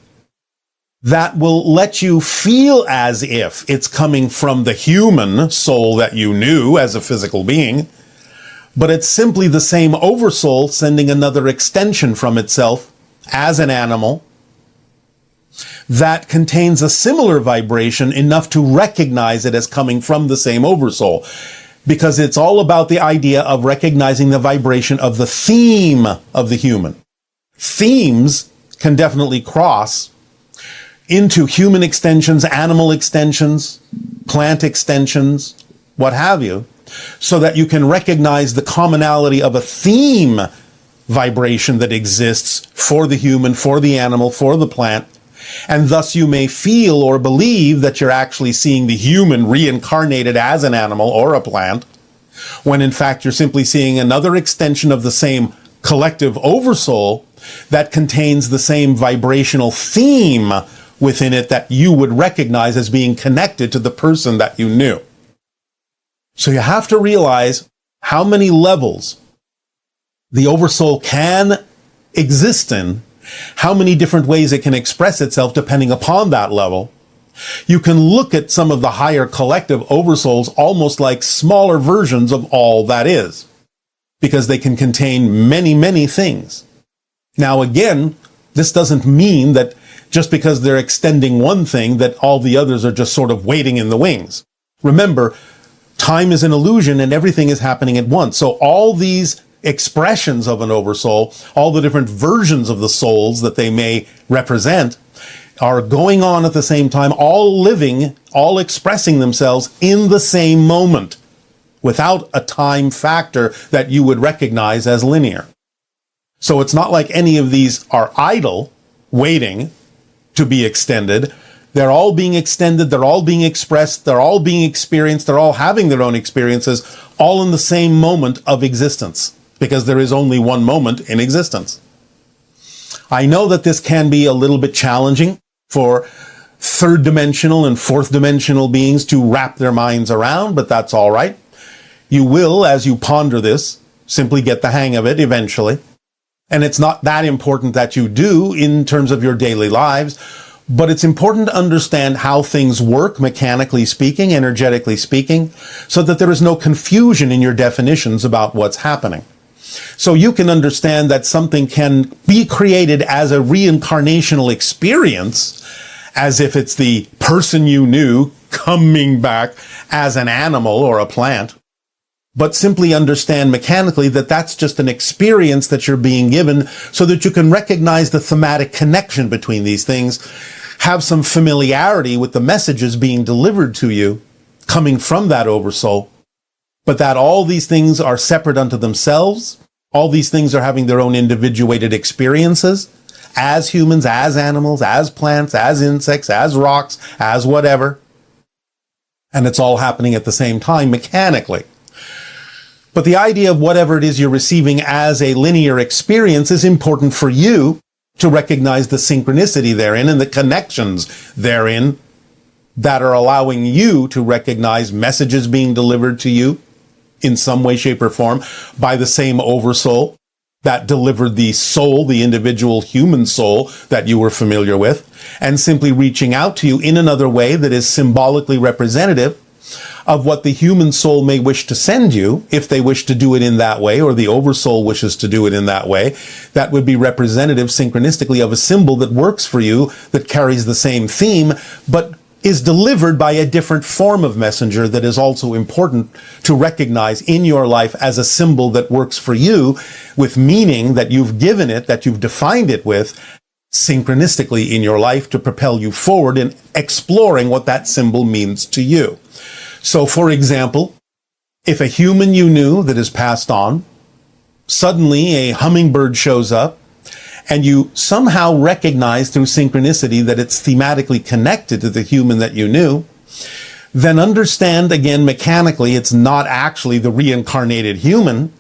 that will let you feel as if it's coming from the human soul that you knew as a physical being, but it's simply the same oversoul sending another extension from itself as an animal that contains a similar vibration enough to recognize it as coming from the same oversoul. Because it's all about the idea of recognizing the vibration of the theme of the human. Themes can definitely cross into human extensions, animal extensions, plant extensions, what have you, so that you can recognize the commonality of a theme vibration that exists for the human, for the animal, for the plant. And thus you may feel or believe that you're actually seeing the human reincarnated as an animal or a plant, when in fact you're simply seeing another extension of the same collective oversoul that contains the same vibrational theme within it that you would recognize as being connected to the person that you knew. So you have to realize how many levels the oversoul can exist in, how many different ways it can express itself depending upon that level. You can look at some of the higher collective oversouls almost like smaller versions of all that is, because they can contain many, many things. Now again, this doesn't mean that just because they're extending one thing that all the others are just sort of waiting in the wings. Remember, time is an illusion and everything is happening at once. So all these expressions of an oversoul, all the different versions of the souls that they may represent, are going on at the same time, all living, all expressing themselves in the same moment, without a time factor that you would recognize as linear. So it's not like any of these are idle, waiting to be extended. They're all being extended, they're all being expressed, they're all being experienced, they're all having their own experiences, all in the same moment of existence, because there is only one moment in existence. I know that this can be a little bit challenging for third dimensional and fourth dimensional beings to wrap their minds around, but that's all right. You will, as you ponder this, simply get the hang of it eventually. And it's not that important that you do in terms of your daily lives, but it's important to understand how things work, mechanically speaking, energetically speaking, so that there is no confusion in your definitions about what's happening. So you can understand that something can be created as a reincarnational experience, as if it's the person you knew coming back as an animal or a plant. But simply understand mechanically that that's just an experience that you're being given so that you can recognize the thematic connection between these things, have some familiarity with the messages being delivered to you coming from that oversoul, but that all these things are separate unto themselves. All these things are having their own individuated experiences as humans, as animals, as plants, as insects, as rocks, as whatever. And it's all happening at the same time mechanically. But the idea of whatever it is you're receiving as a linear experience is important for you to recognize the synchronicity therein and the connections therein that are allowing you to recognize messages being delivered to you in some way, shape, or form by the same oversoul that delivered the soul, the individual human soul that you were familiar with, and simply reaching out to you in another way that is symbolically representative of what the human soul may wish to send you, if they wish to do it in that way, or the oversoul wishes to do it in that way. That would be representative synchronistically of a symbol that works for you, that carries the same theme, but is delivered by a different form of messenger that is also important to recognize in your life as a symbol that works for you, with meaning that you've given it, that you've defined it with, synchronistically in your life to propel you forward in exploring what that symbol means to you. So, for example, if a human you knew that is passed on, suddenly a hummingbird shows up, and you somehow recognize through synchronicity that it's thematically connected to the human that you knew, then understand again mechanically it's not actually the reincarnated human,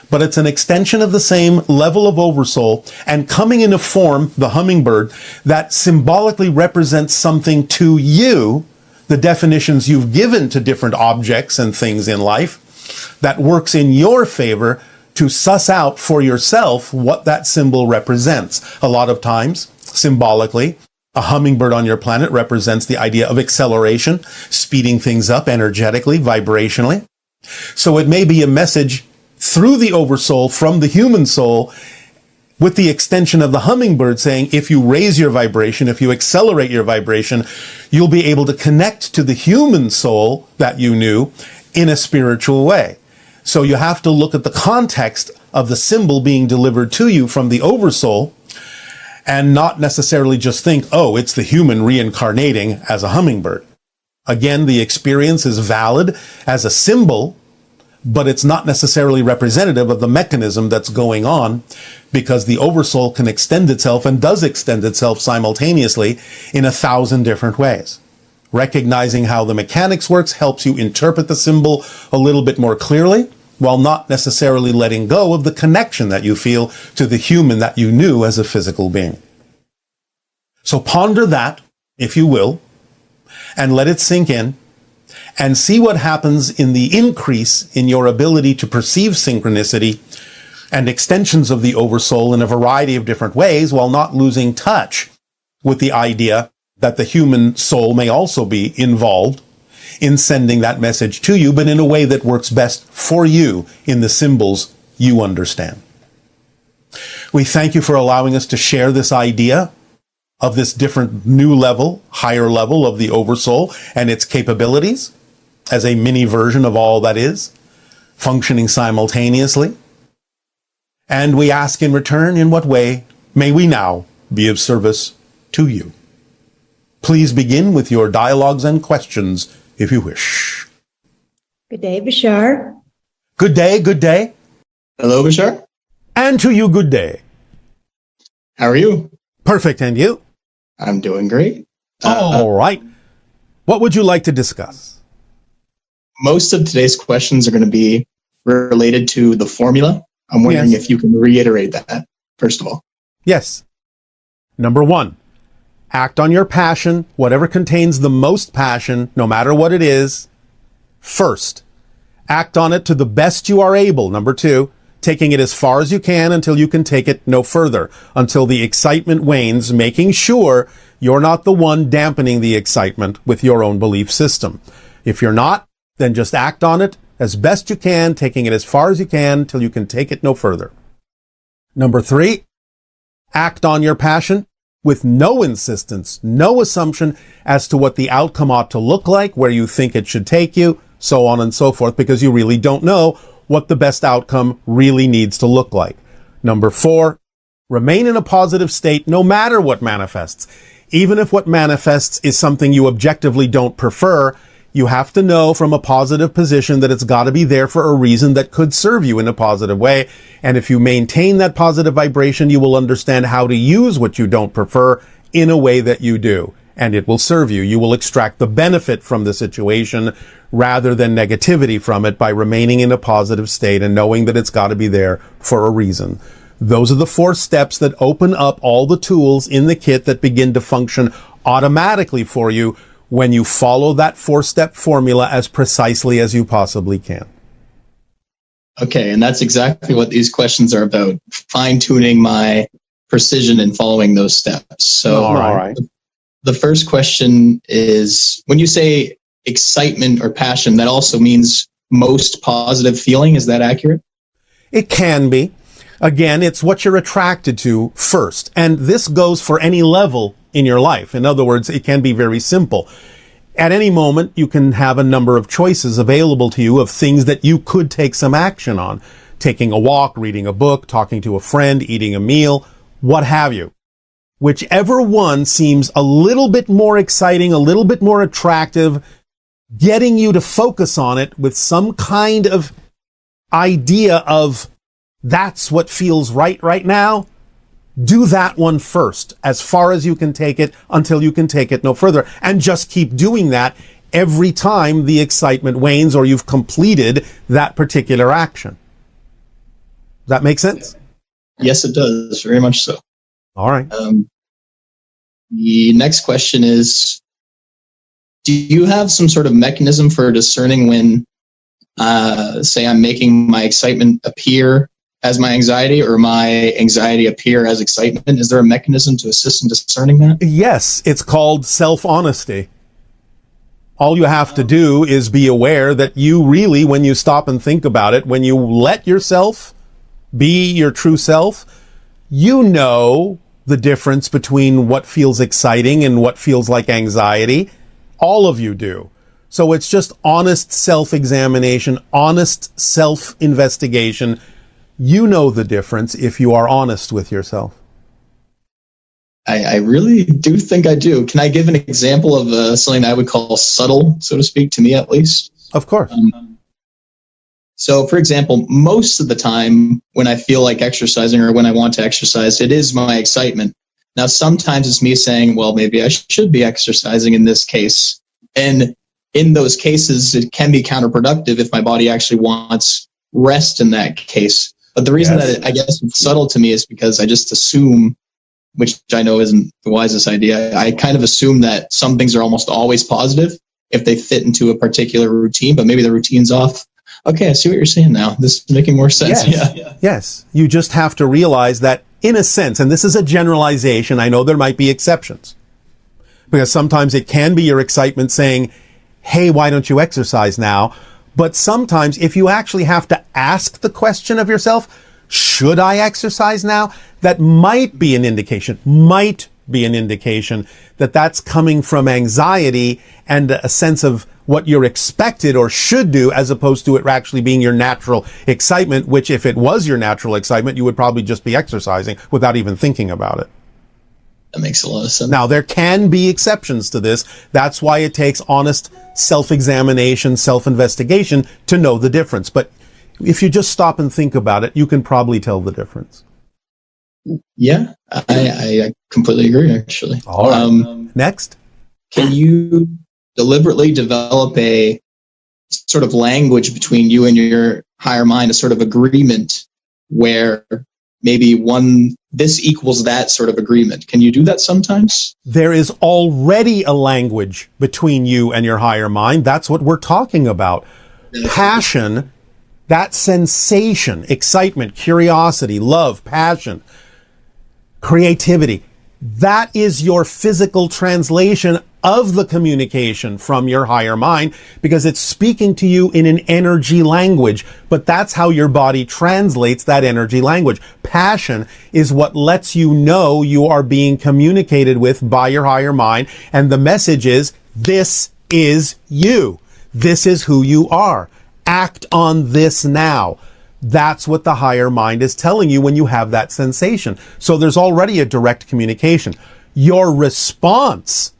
but it's an extension of the same level of oversoul and coming in a form, the hummingbird, that symbolically represents something to you, the definitions you've given to different objects and things in life, that works in your favor to suss out for yourself what that symbol represents. A lot of times, symbolically, a hummingbird on your planet represents the idea of acceleration, speeding things up energetically, vibrationally. So it may be a message through the oversoul from the human soul with the extension of the hummingbird saying, if you raise your vibration, if you accelerate your vibration, you'll be able to connect to the human soul that you knew in a spiritual way. So you have to look at the context of the symbol being delivered to you from the oversoul and not necessarily just think, oh, it's the human reincarnating as a hummingbird. Again, the experience is valid as a symbol, but it's not necessarily representative of the mechanism that's going on, because the oversoul can extend itself and does extend itself simultaneously in 1,000 different ways. Recognizing how the mechanics works helps you interpret the symbol a little bit more clearly, while not necessarily letting go of the connection that you feel to the human that you knew as a physical being. So ponder that, if you will, and let it sink in, and see what happens in the increase in your ability to perceive synchronicity and extensions of the oversoul in a variety of different ways, while not losing touch with the idea that the human soul may also be involved in sending that message to you, but in a way that works best for you in the symbols you understand. We thank you for allowing us to share this idea of this different new level, higher level of the oversoul and its capabilities as a mini version of all that is, functioning simultaneously. And we ask in return, in what way may we now be of service to you? Please begin with your dialogues and questions, if you wish. Good day, Bashar. Good day, good day. Hello, Bashar. And to you, good day. How are you? Perfect, and you? I'm doing great. All right. What would you like to discuss? Most of today's questions are going to be related to the formula. I'm wondering if you can reiterate that, first of all. Yes. Number 1. Act on your passion, whatever contains the most passion, no matter what it is, first. Act on it to the best you are able. Number 2, taking it as far as you can until you can take it no further, until the excitement wanes, making sure you're not the one dampening the excitement with your own belief system. If you're not, then just act on it as best you can, taking it as far as you can till you can take it no further. Number 3, act on your passion with no insistence, no assumption as to what the outcome ought to look like, where you think it should take you, so on and so forth, because you really don't know what the best outcome really needs to look like. Number 4, remain in a positive state no matter what manifests. Even if what manifests is something you objectively don't prefer, you have to know from a positive position that it's got to be there for a reason that could serve you in a positive way. And if you maintain that positive vibration, you will understand how to use what you don't prefer in a way that you do. And it will serve you. You will extract the benefit from the situation rather than negativity from it by remaining in a positive state and knowing that it's got to be there for a reason. Those are the 4 steps that open up all the tools in the kit that begin to function automatically for you when you follow that 4-step formula as precisely as you possibly can. Okay, and that's exactly what these questions are about, fine-tuning my precision in following those steps. So All right. the first question is, when you say excitement or passion, that also means most positive feeling. Is that accurate? It can be. Again, it's what you're attracted to first. And this goes for any level in your life. In other words, it can be very simple. At any moment, you can have a number of choices available to you of things that you could take some action on. Taking a walk, reading a book, talking to a friend, eating a meal, what have you. Whichever one seems a little bit more exciting, a little bit more attractive, getting you to focus on it with some kind of idea of that's what feels right now, do that one first, as far as you can take it, until you can take it no further. And just keep doing that every time the excitement wanes or you've completed that particular action. Does that make sense? Yes, it does. Very much so. All right. The next question is, do you have some sort of mechanism for discerning when, say, I'm making my excitement appear as my anxiety or my anxiety appear as excitement? Is there a mechanism to assist in discerning that? Yes, it's called self-honesty. All you have to do is be aware that you really, when you stop and think about it, when you let yourself be your true self, you know the difference between what feels exciting and what feels like anxiety. All of you do. So it's just honest self-examination, honest self-investigation. You know the difference if you are honest with yourself. I really do think I do. Can I give an example of something I would call subtle, so to speak, to me at least? Of course. So, for example, most of the time when I feel like exercising or when I want to exercise, it is my excitement. Now, sometimes it's me saying, well, maybe I should be exercising in this case. And in those cases, it can be counterproductive if my body actually wants rest in that case. But the reason that I guess it's subtle to me is because I just assume, which I know isn't the wisest idea, I kind of assume that some things are almost always positive if they fit into a particular routine, but maybe the routine's off. Okay, I see what you're saying now. This is making more sense. Yes. Yeah. Yes. You just have to realize that in a sense, and this is a generalization, I know there might be exceptions, because sometimes it can be your excitement saying, hey, why don't you exercise now? But sometimes if you actually have to ask the question of yourself, should I exercise now? That might be an indication that that's coming from anxiety and a sense of what you're expected or should do, as opposed to it actually being your natural excitement, which if it was your natural excitement, you would probably just be exercising without even thinking about it. That makes a lot of sense. Now, there can be exceptions to this. That's why it takes honest self-examination, self-investigation to know the difference. But if you just stop and think about it, you can probably tell the difference. Yeah, I completely agree, actually. All right. Next. Can you deliberately develop a sort of language between you and your higher mind, a sort of agreement where maybe this equals that sort of agreement? Can you do that sometimes? There is already a language between you and your higher mind. That's what we're talking about. Passion, that sensation, excitement, curiosity, love, passion, creativity. That is your physical translation of the communication from your higher mind, because it's speaking to you in an energy language. But that's how your body translates that energy language. Passion is what lets you know you are being communicated with by your higher mind. And the message is, this is you. This is who you are. Act on this now. That's what the higher mind is telling you when you have that sensation. So there's already a direct communication. Your response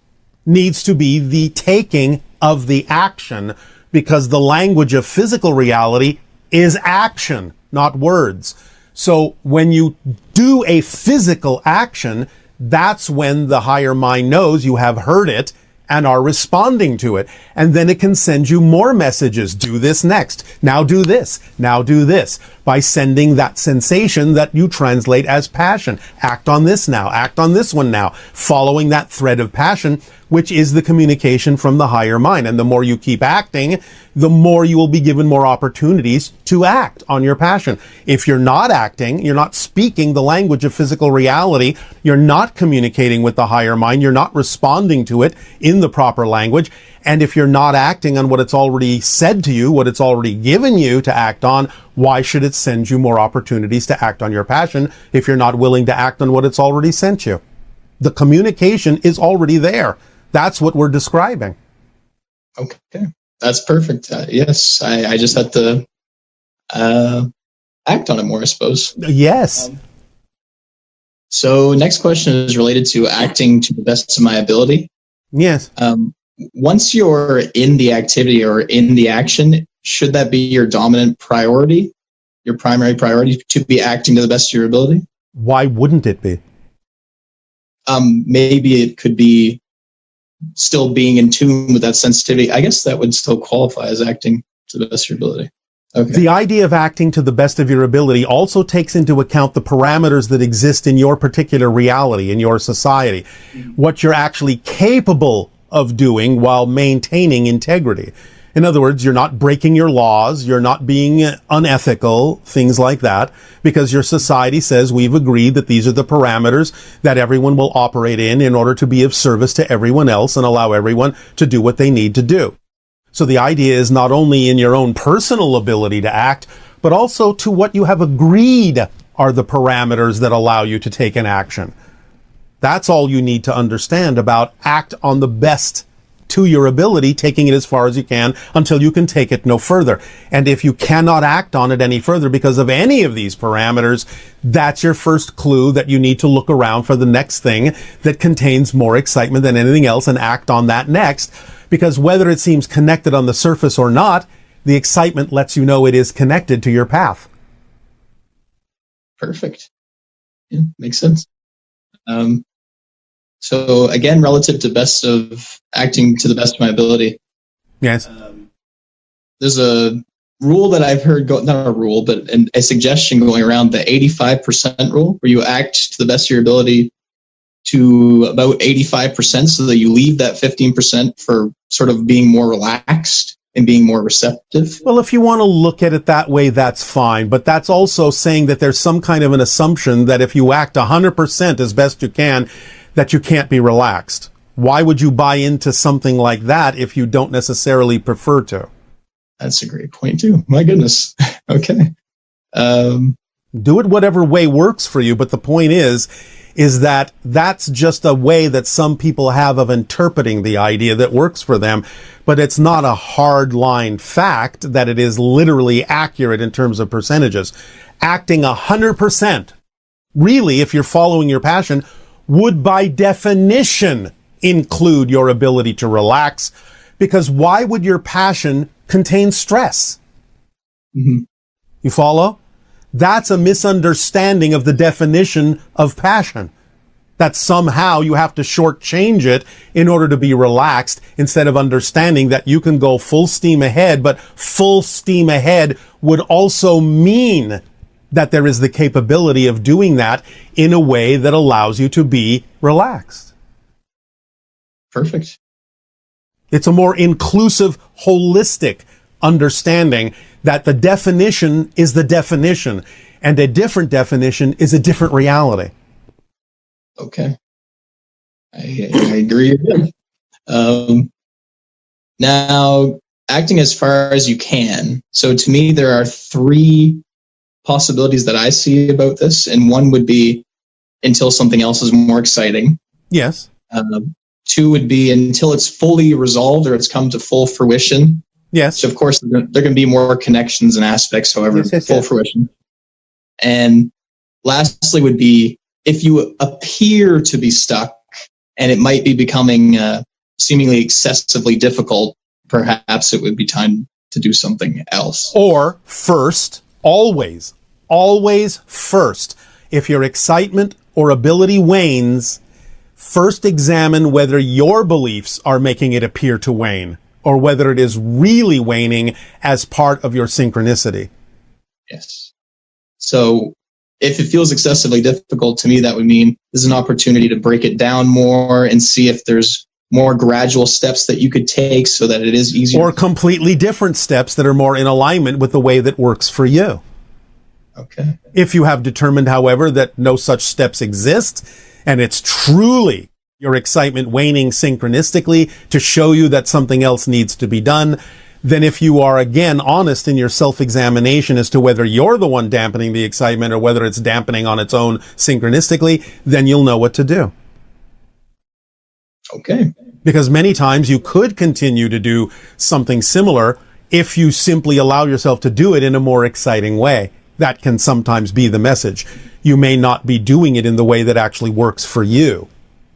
needs to be the taking of the action, because the language of physical reality is action, not words. So when you do a physical action, that's when the higher mind knows you have heard it and are responding to it. And then it can send you more messages. Do this next. Now do this. Now do this. By sending that sensation that you translate as passion. Act on this now. Act on this one now. Following that thread of passion, which is the communication from the higher mind. And the more you keep acting, the more you will be given more opportunities to act on your passion. If you're not acting, you're not speaking the language of physical reality, you're not communicating with the higher mind, you're not responding to it in the proper language. And if you're not acting on what it's already said to you, what it's already given you to act on, why should it send you more opportunities to act on your passion if you're not willing to act on what it's already sent you? The communication is already there. That's what we're describing. Okay. That's perfect. Yes. I just had to act on it more, I suppose. Yes. So next question is related to acting to the best of my ability. Yes. Once you're in the activity or in the action, should that be your dominant priority, your primary priority, to be acting to the best of your ability? Why wouldn't it be? Maybe it could be still being in tune with that sensitivity. I guess that would still qualify as acting to the best of your ability. Okay. The idea of acting to the best of your ability also takes into account the parameters that exist in your particular reality, in your society, what you're actually capable of doing while maintaining integrity. In other words, you're not breaking your laws, you're not being unethical, things like that, because your society says we've agreed that these are the parameters that everyone will operate in order to be of service to everyone else and allow everyone to do what they need to do. So the idea is not only in your own personal ability to act, but also to what you have agreed are the parameters that allow you to take an action. That's all you need to understand about act on the best to your ability, taking it as far as you can until you can take it no further. And if you cannot act on it any further because of any of these parameters, that's your first clue that you need to look around for the next thing that contains more excitement than anything else and act on that next. Because whether it seems connected on the surface or not, the excitement lets you know it is connected to your path. Perfect. Yeah, makes sense. So again, relative to best of acting to the best of my ability. Yes. There's a rule that I've heard not a rule, but a suggestion going around, the 85% rule, where you act to the best of your ability to about 85% so that you leave that 15% for sort of being more relaxed and being more receptive. Well, if you want to look at it that way, that's fine. But that's also saying that there's some kind of an assumption that if you act 100% as best you can, that you can't be relaxed. Why would you buy into something like that if you don't necessarily prefer to? That's a great point too. My goodness. Okay. Do it whatever way works for you. But the point is that that's just a way that some people have of interpreting the idea that works for them. But it's not a hard line fact that it is literally accurate in terms of percentages. Acting 100%, really, if you're following your passion, would by definition include your ability to relax, because why would your passion contain stress? Mm-hmm. You follow? That's a misunderstanding of the definition of passion. That somehow you have to shortchange it in order to be relaxed, instead of understanding that you can go full steam ahead, but full steam ahead would also mean that there is the capability of doing that in a way that allows you to be relaxed. Perfect. It's a more inclusive, holistic understanding that the definition is the definition, and a different definition is a different reality. Okay. I agree again. Now, acting as far as you can. So to me, there are three possibilities that I see about this, and one would be until something else is more exciting. Yes. Two would be until it's fully resolved or it's come to full fruition. Yes. So of course there can be more connections and aspects, however, full fruition. And lastly would be if you appear to be stuck and it might be becoming seemingly excessively difficult, perhaps it would be time to do something else. Or first, always first. If your excitement or ability wanes, first examine whether your beliefs are making it appear to wane, or whether it is really waning as part of your synchronicity. Yes. So if it feels excessively difficult, to me, that would mean there's an opportunity to break it down more and see if there's more gradual steps that you could take so that it is easier? Or completely different steps that are more in alignment with the way that works for you. Okay. If you have determined, however, that no such steps exist, and it's truly your excitement waning synchronistically to show you that something else needs to be done, then if you are, again, honest in your self-examination as to whether you're the one dampening the excitement or whether it's dampening on its own synchronistically, then you'll know what to do. Okay. Because many times you could continue to do something similar if you simply allow yourself to do it in a more exciting way. That can sometimes be the message. You may not be doing it in the way that actually works for you,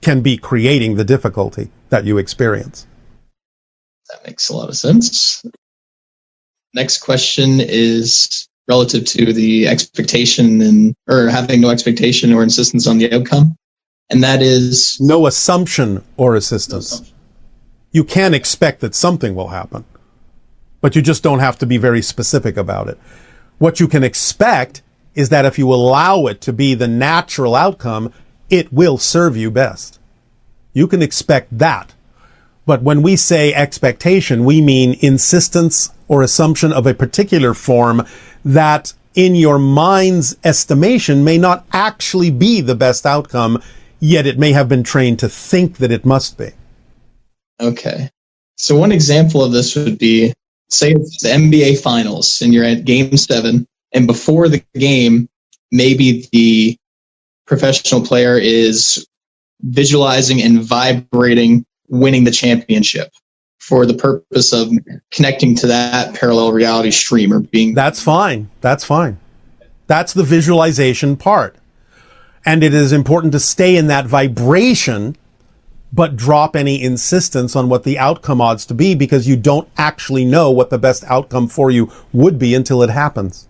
can be creating the difficulty that you experience. That makes a lot of sense. Next question is relative to the expectation or having no expectation or insistence on the outcome. And that is no assumption or assistance. You can expect that something will happen, but you just don't have to be very specific about it. What you can expect is that if you allow it to be the natural outcome, it will serve you best. You can expect that. But when we say expectation, we mean insistence or assumption of a particular form that in your mind's estimation may not actually be the best outcome, yet it may have been trained to think that it must be. Okay. So one example of this would be, say it's the NBA Finals and you're at Game 7, and before the game, maybe the professional player is visualizing and vibrating winning the championship for the purpose of connecting to that parallel reality stream or being... That's fine. That's fine. That's the visualization part. And it is important to stay in that vibration, but drop any insistence on what the outcome ought to be, because you don't actually know what the best outcome for you would be until it happens.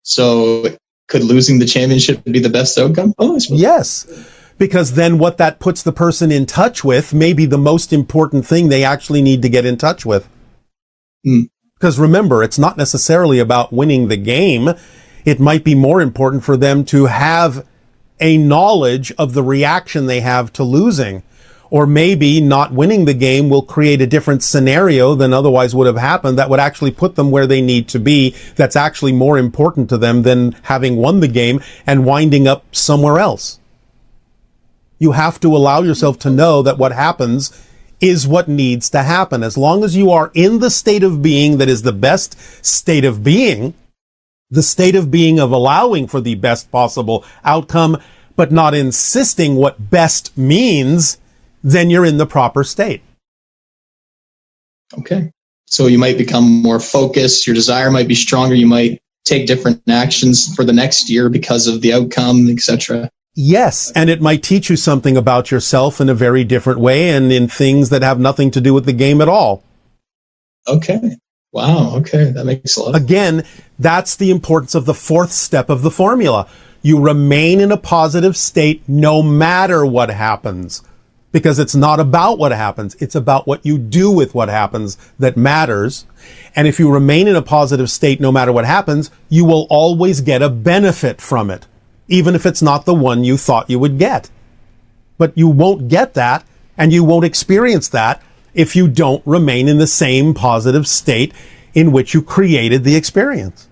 So could losing the championship be the best outcome? Oh, I suppose. Yes. Because then what that puts the person in touch with may be the most important thing they actually need to get in touch with. Because remember, it's not necessarily about winning the game. It might be more important for them to have a knowledge of the reaction they have to losing. Or maybe not winning the game will create a different scenario than otherwise would have happened that would actually put them where they need to be. That's actually more important to them than having won the game and winding up somewhere else. You have to allow yourself to know that what happens is what needs to happen. As long as you are in the state of being that is the best state of being, the state of being of allowing for the best possible outcome, but not insisting what best means, then you're in the proper state. Okay. So you might become more focused. Your desire might be stronger. You might take different actions for the next year because of the outcome, etc. Yes, and it might teach you something about yourself in a very different way and in things that have nothing to do with the game at all. Okay. Wow. Okay. That makes a lot of sense. Again, that's the importance of the fourth step of the formula. You remain in a positive state no matter what happens, because it's not about what happens. It's about what you do with what happens that matters. And if you remain in a positive state no matter what happens, you will always get a benefit from it, even if it's not the one you thought you would get. But you won't get that, and you won't experience that if you don't remain in the same positive state in which you created the experience.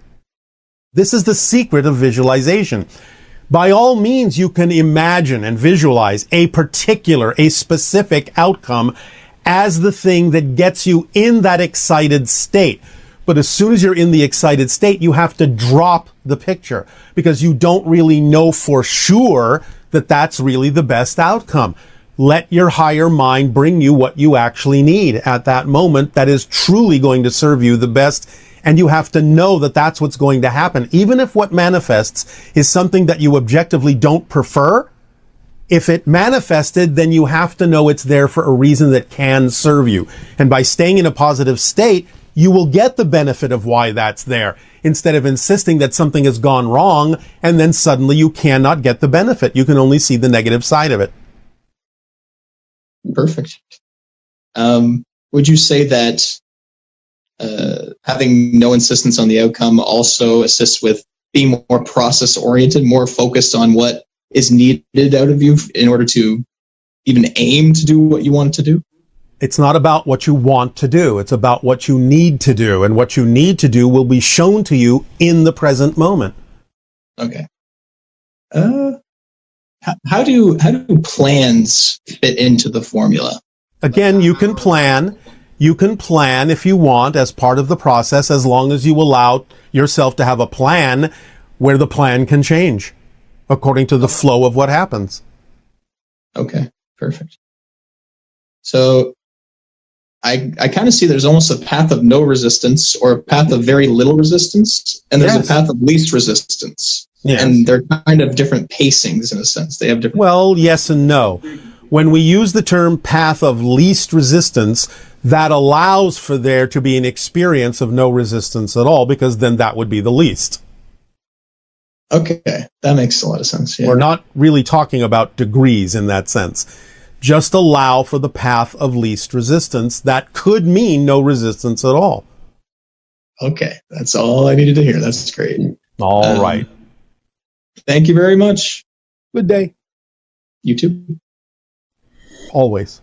This is the secret of visualization. By all means, you can imagine and visualize a particular, a specific outcome as the thing that gets you in that excited state. But as soon as you're in the excited state, you have to drop the picture, because you don't really know for sure that that's really the best outcome. Let your higher mind bring you what you actually need at that moment that is truly going to serve you the best. And you have to know that that's what's going to happen. Even if what manifests is something that you objectively don't prefer, if it manifested, then you have to know it's there for a reason that can serve you. And by staying in a positive state, you will get the benefit of why that's there, instead of insisting that something has gone wrong and then suddenly you cannot get the benefit. You can only see the negative side of it. Perfect. Would you say that having no insistence on the outcome also assists with being more process oriented, more focused on what is needed out of you in order to even aim to do what you want to do? It's not about what you want to do. It's about what you need to do. And what you need to do will be shown to you in the present moment. Okay. How do plans fit into the formula? Again, you can plan. You can plan if you want as part of the process, as long as you allow yourself to have a plan where the plan can change according to the flow of what happens. Okay, perfect. So I kind of see there's almost a path of no resistance or a path of very little resistance, and there's a path of least resistance. Yes. And they're kind of different pacings in a sense. They have different. Well, yes and no. When we use the term path of least resistance, that allows for there to be an experience of no resistance at all, because then that would be the least. Okay, that makes a lot of sense. Yeah. We're not really talking about degrees in that sense. Just allow for the path of least resistance. That could mean no resistance at all. Okay, that's all I needed to hear. That's great. All right. Thank you very much. Good day. You too. Always.